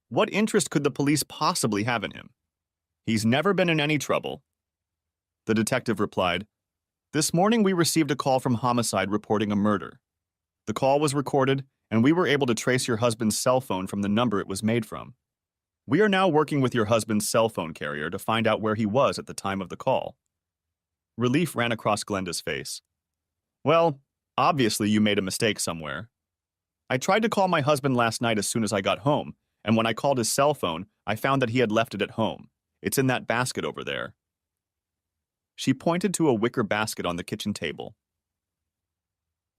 What interest could the police possibly have in him? He's never been in any trouble. The detective replied, This morning we received a call from homicide reporting a murder. The call was recorded, and we were able to trace your husband's cell phone from the number it was made from. We are now working with your husband's cell phone carrier to find out where he was at the time of the call. Relief ran across Glenda's face. Well, obviously you made a mistake somewhere. I tried to call my husband last night as soon as I got home, and when I called his cell phone, I found that he had left it at home. It's in that basket over there. She pointed to a wicker basket on the kitchen table.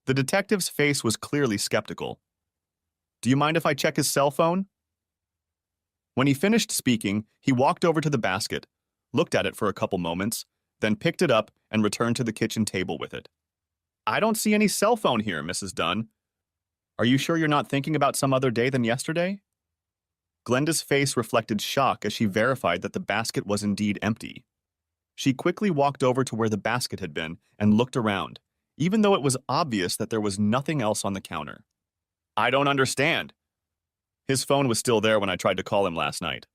The detective's face was clearly skeptical. Do you mind if I check his cell phone? When he finished speaking, he walked over to the basket, looked at it for a couple moments, then picked it up and returned to the kitchen table with it. I don't see any cell phone here, Mrs. Dunn. Are you sure you're not thinking about some other day than yesterday? Glenda's face reflected shock as she verified that the basket was indeed empty. She quickly walked over to where the basket had been and looked around, even though it was obvious that there was nothing else on the counter. I don't understand. His phone was still there when I tried to call him last night.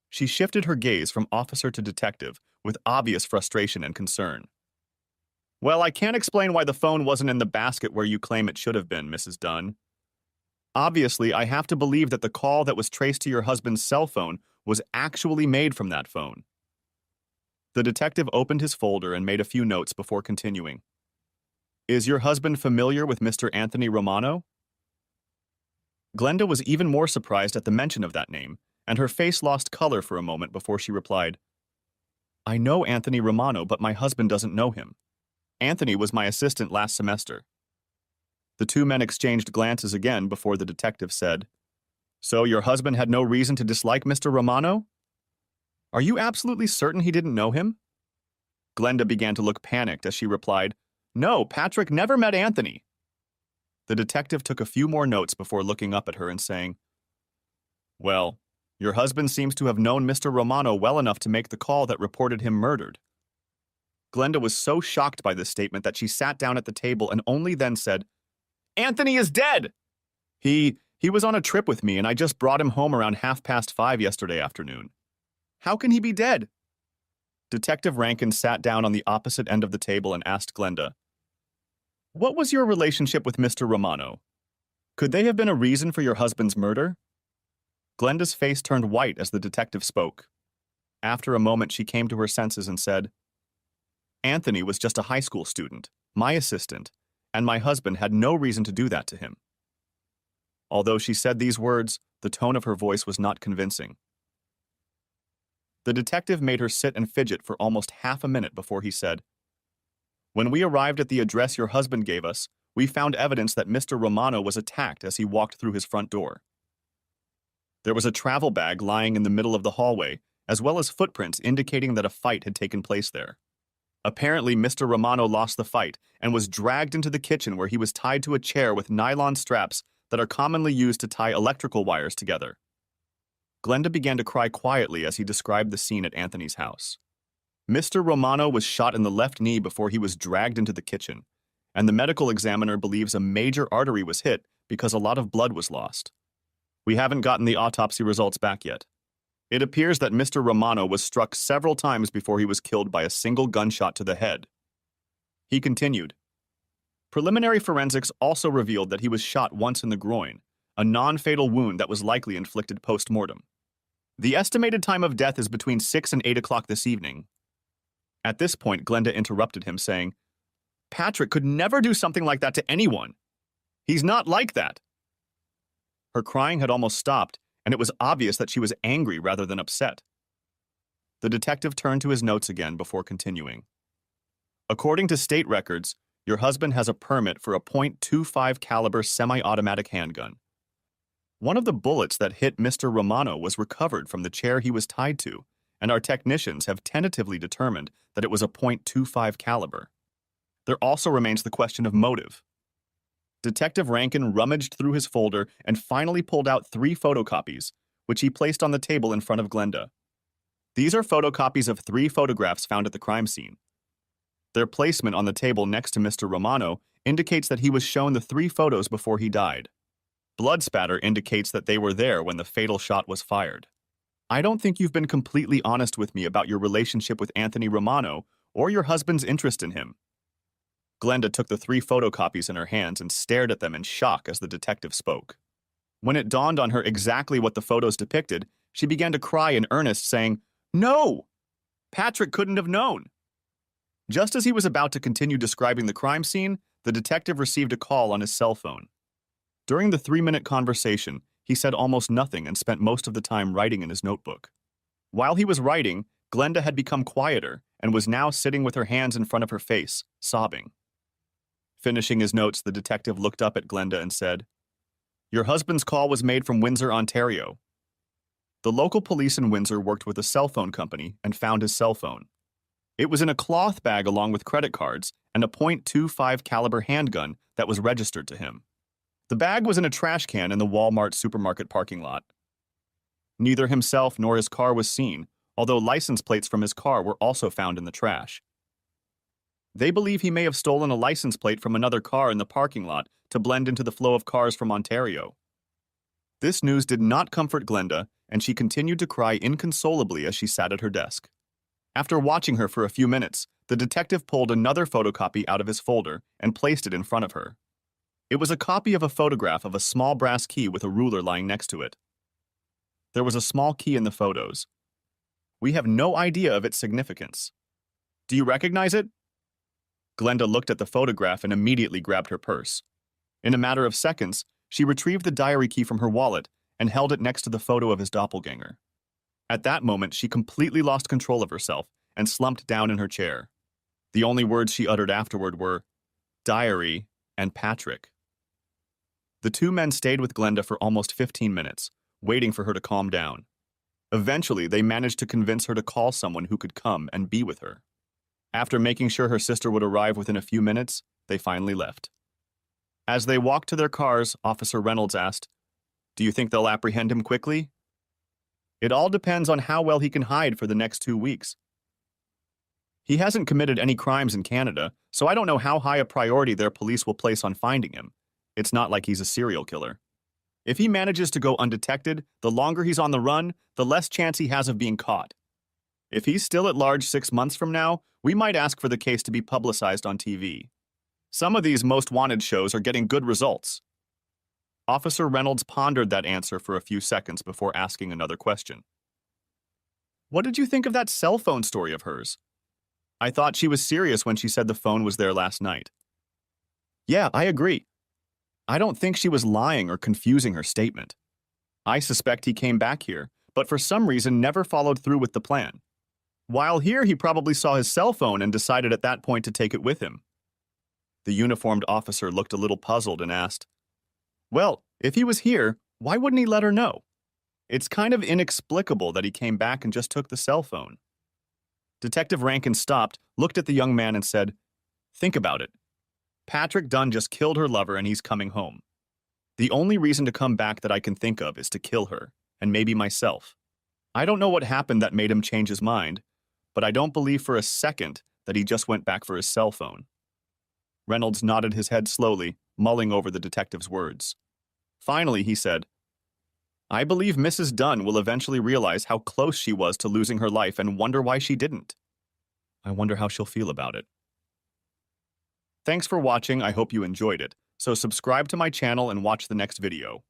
She shifted her gaze from officer to detective with obvious frustration and concern. Well, I can't explain why the phone wasn't in the basket where you claim it should have been, Mrs. Dunn. Obviously, I have to believe that the call that was traced to your husband's cell phone was actually made from that phone. The detective opened his folder and made a few notes before continuing. Is your husband familiar with Mr. Anthony Romano? Glenda was even more surprised at the mention of that name, and her face lost color for a moment before she replied, I know Anthony Romano, but my husband doesn't know him. Anthony was my assistant last semester. The two men exchanged glances again before the detective said, So your husband had no reason to dislike Mr. Romano? Are you absolutely certain he didn't know him? Glenda began to look panicked as she replied, No, Patrick never met Anthony. The detective took a few more notes before looking up at her and saying, Well, your husband seems to have known Mr. Romano well enough to make the call that reported him murdered. Glenda was so shocked by this statement that she sat down at the table and only then said, Anthony is dead! He was on a trip with me and I just brought him home around 5:30 yesterday afternoon. How can he be dead? Detective Rankin sat down on the opposite end of the table and asked Glenda, What was your relationship with Mr. Romano? Could they have been a reason for your husband's murder? Glenda's face turned white as the detective spoke. After a moment, she came to her senses and said, Anthony was just a high school student, my assistant, and my husband had no reason to do that to him. Although she said these words, the tone of her voice was not convincing. The detective made her sit and fidget for almost half a minute before he said, When we arrived at the address your husband gave us, we found evidence that Mr. Romano was attacked as he walked through his front door. There was a travel bag lying in the middle of the hallway, as well as footprints indicating that a fight had taken place there. Apparently, Mr. Romano lost the fight and was dragged into the kitchen where he was tied to a chair with nylon straps that are commonly used to tie electrical wires together. Glenda began to cry quietly as he described the scene at Anthony's house. Mr. Romano was shot in the left knee before he was dragged into the kitchen, and the medical examiner believes a major artery was hit because a lot of blood was lost. We haven't gotten the autopsy results back yet. It appears that Mr. Romano was struck several times before he was killed by a single gunshot to the head. He continued, preliminary forensics also revealed that he was shot once in the groin, a non-fatal wound that was likely inflicted post-mortem. The estimated time of death is between 6 and 8 o'clock this evening. At this point, Glenda interrupted him, saying, Patrick could never do something like that to anyone. He's not like that. Her crying had almost stopped, and it was obvious that she was angry rather than upset. The detective turned to his notes again before continuing. According to state records, your husband has a permit for a .25 caliber semi-automatic handgun. One of the bullets that hit Mr. Romano was recovered from the chair he was tied to, and our technicians have tentatively determined that it was a .25 caliber. There also remains the question of motive. Detective Rankin rummaged through his folder and finally pulled out 3 photocopies, which he placed on the table in front of Glenda. These are photocopies of 3 photographs found at the crime scene. Their placement on the table next to Mr. Romano indicates that he was shown the 3 photos before he died. Blood spatter indicates that they were there when the fatal shot was fired. I don't think you've been completely honest with me about your relationship with Anthony Romano or your husband's interest in him. Glenda took the 3 photocopies in her hands and stared at them in shock as the detective spoke. When it dawned on her exactly what the photos depicted, she began to cry in earnest, saying, No! Patrick couldn't have known. Just as he was about to continue describing the crime scene, the detective received a call on his cell phone. During the 3-minute conversation, he said almost nothing and spent most of the time writing in his notebook. While he was writing, Glenda had become quieter and was now sitting with her hands in front of her face, sobbing. Finishing his notes, the detective looked up at Glenda and said, Your husband's call was made from Windsor, Ontario. The local police in Windsor worked with a cell phone company and found his cell phone. It was in a cloth bag along with credit cards and a .25 caliber handgun that was registered to him. The bag was in a trash can in the Walmart supermarket parking lot. Neither himself nor his car was seen, although license plates from his car were also found in the trash. They believe he may have stolen a license plate from another car in the parking lot to blend into the flow of cars from Ontario. This news did not comfort Glenda, and she continued to cry inconsolably as she sat at her desk. After watching her for a few minutes, the detective pulled another photocopy out of his folder and placed it in front of her. It was a copy of a photograph of a small brass key with a ruler lying next to it. There was a small key in the photos. We have no idea of its significance. Do you recognize it? Glenda looked at the photograph and immediately grabbed her purse. In a matter of seconds, she retrieved the diary key from her wallet and held it next to the photo of his doppelganger. At that moment, she completely lost control of herself and slumped down in her chair. The only words she uttered afterward were, diary and Patrick. The 2 men stayed with Glenda for almost 15 minutes, waiting for her to calm down. Eventually, they managed to convince her to call someone who could come and be with her. After making sure her sister would arrive within a few minutes, they finally left. As they walked to their cars, Officer Reynolds asked, Do you think they'll apprehend him quickly? It all depends on how well he can hide for the next 2 weeks. He hasn't committed any crimes in Canada, so I don't know how high a priority their police will place on finding him. It's not like he's a serial killer. If he manages to go undetected, the longer he's on the run, the less chance he has of being caught. If he's still at large 6 months from now, we might ask for the case to be publicized on TV. Some of these most wanted shows are getting good results. Officer Reynolds pondered that answer for a few seconds before asking another question. What did you think of that cell phone story of hers? I thought she was serious when she said the phone was there last night. Yeah, I agree. I don't think she was lying or confusing her statement. I suspect he came back here, but for some reason never followed through with the plan. While here, he probably saw his cell phone and decided at that point to take it with him. The uniformed officer looked a little puzzled and asked, Well, if he was here, why wouldn't he let her know? It's kind of inexplicable that he came back and just took the cell phone. Detective Rankin stopped, looked at the young man and said, Think about it. Patrick Dunn just killed her lover and he's coming home. The only reason to come back that I can think of is to kill her, and maybe myself. I don't know what happened that made him change his mind, but I don't believe for a second that he just went back for his cell phone. Reynolds nodded his head slowly, mulling over the detective's words. Finally, he said, I believe Mrs. Dunn will eventually realize how close she was to losing her life and wonder why she didn't. I wonder how she'll feel about it. Thanks for watching. I hope you enjoyed it. So subscribe to my channel and watch the next video.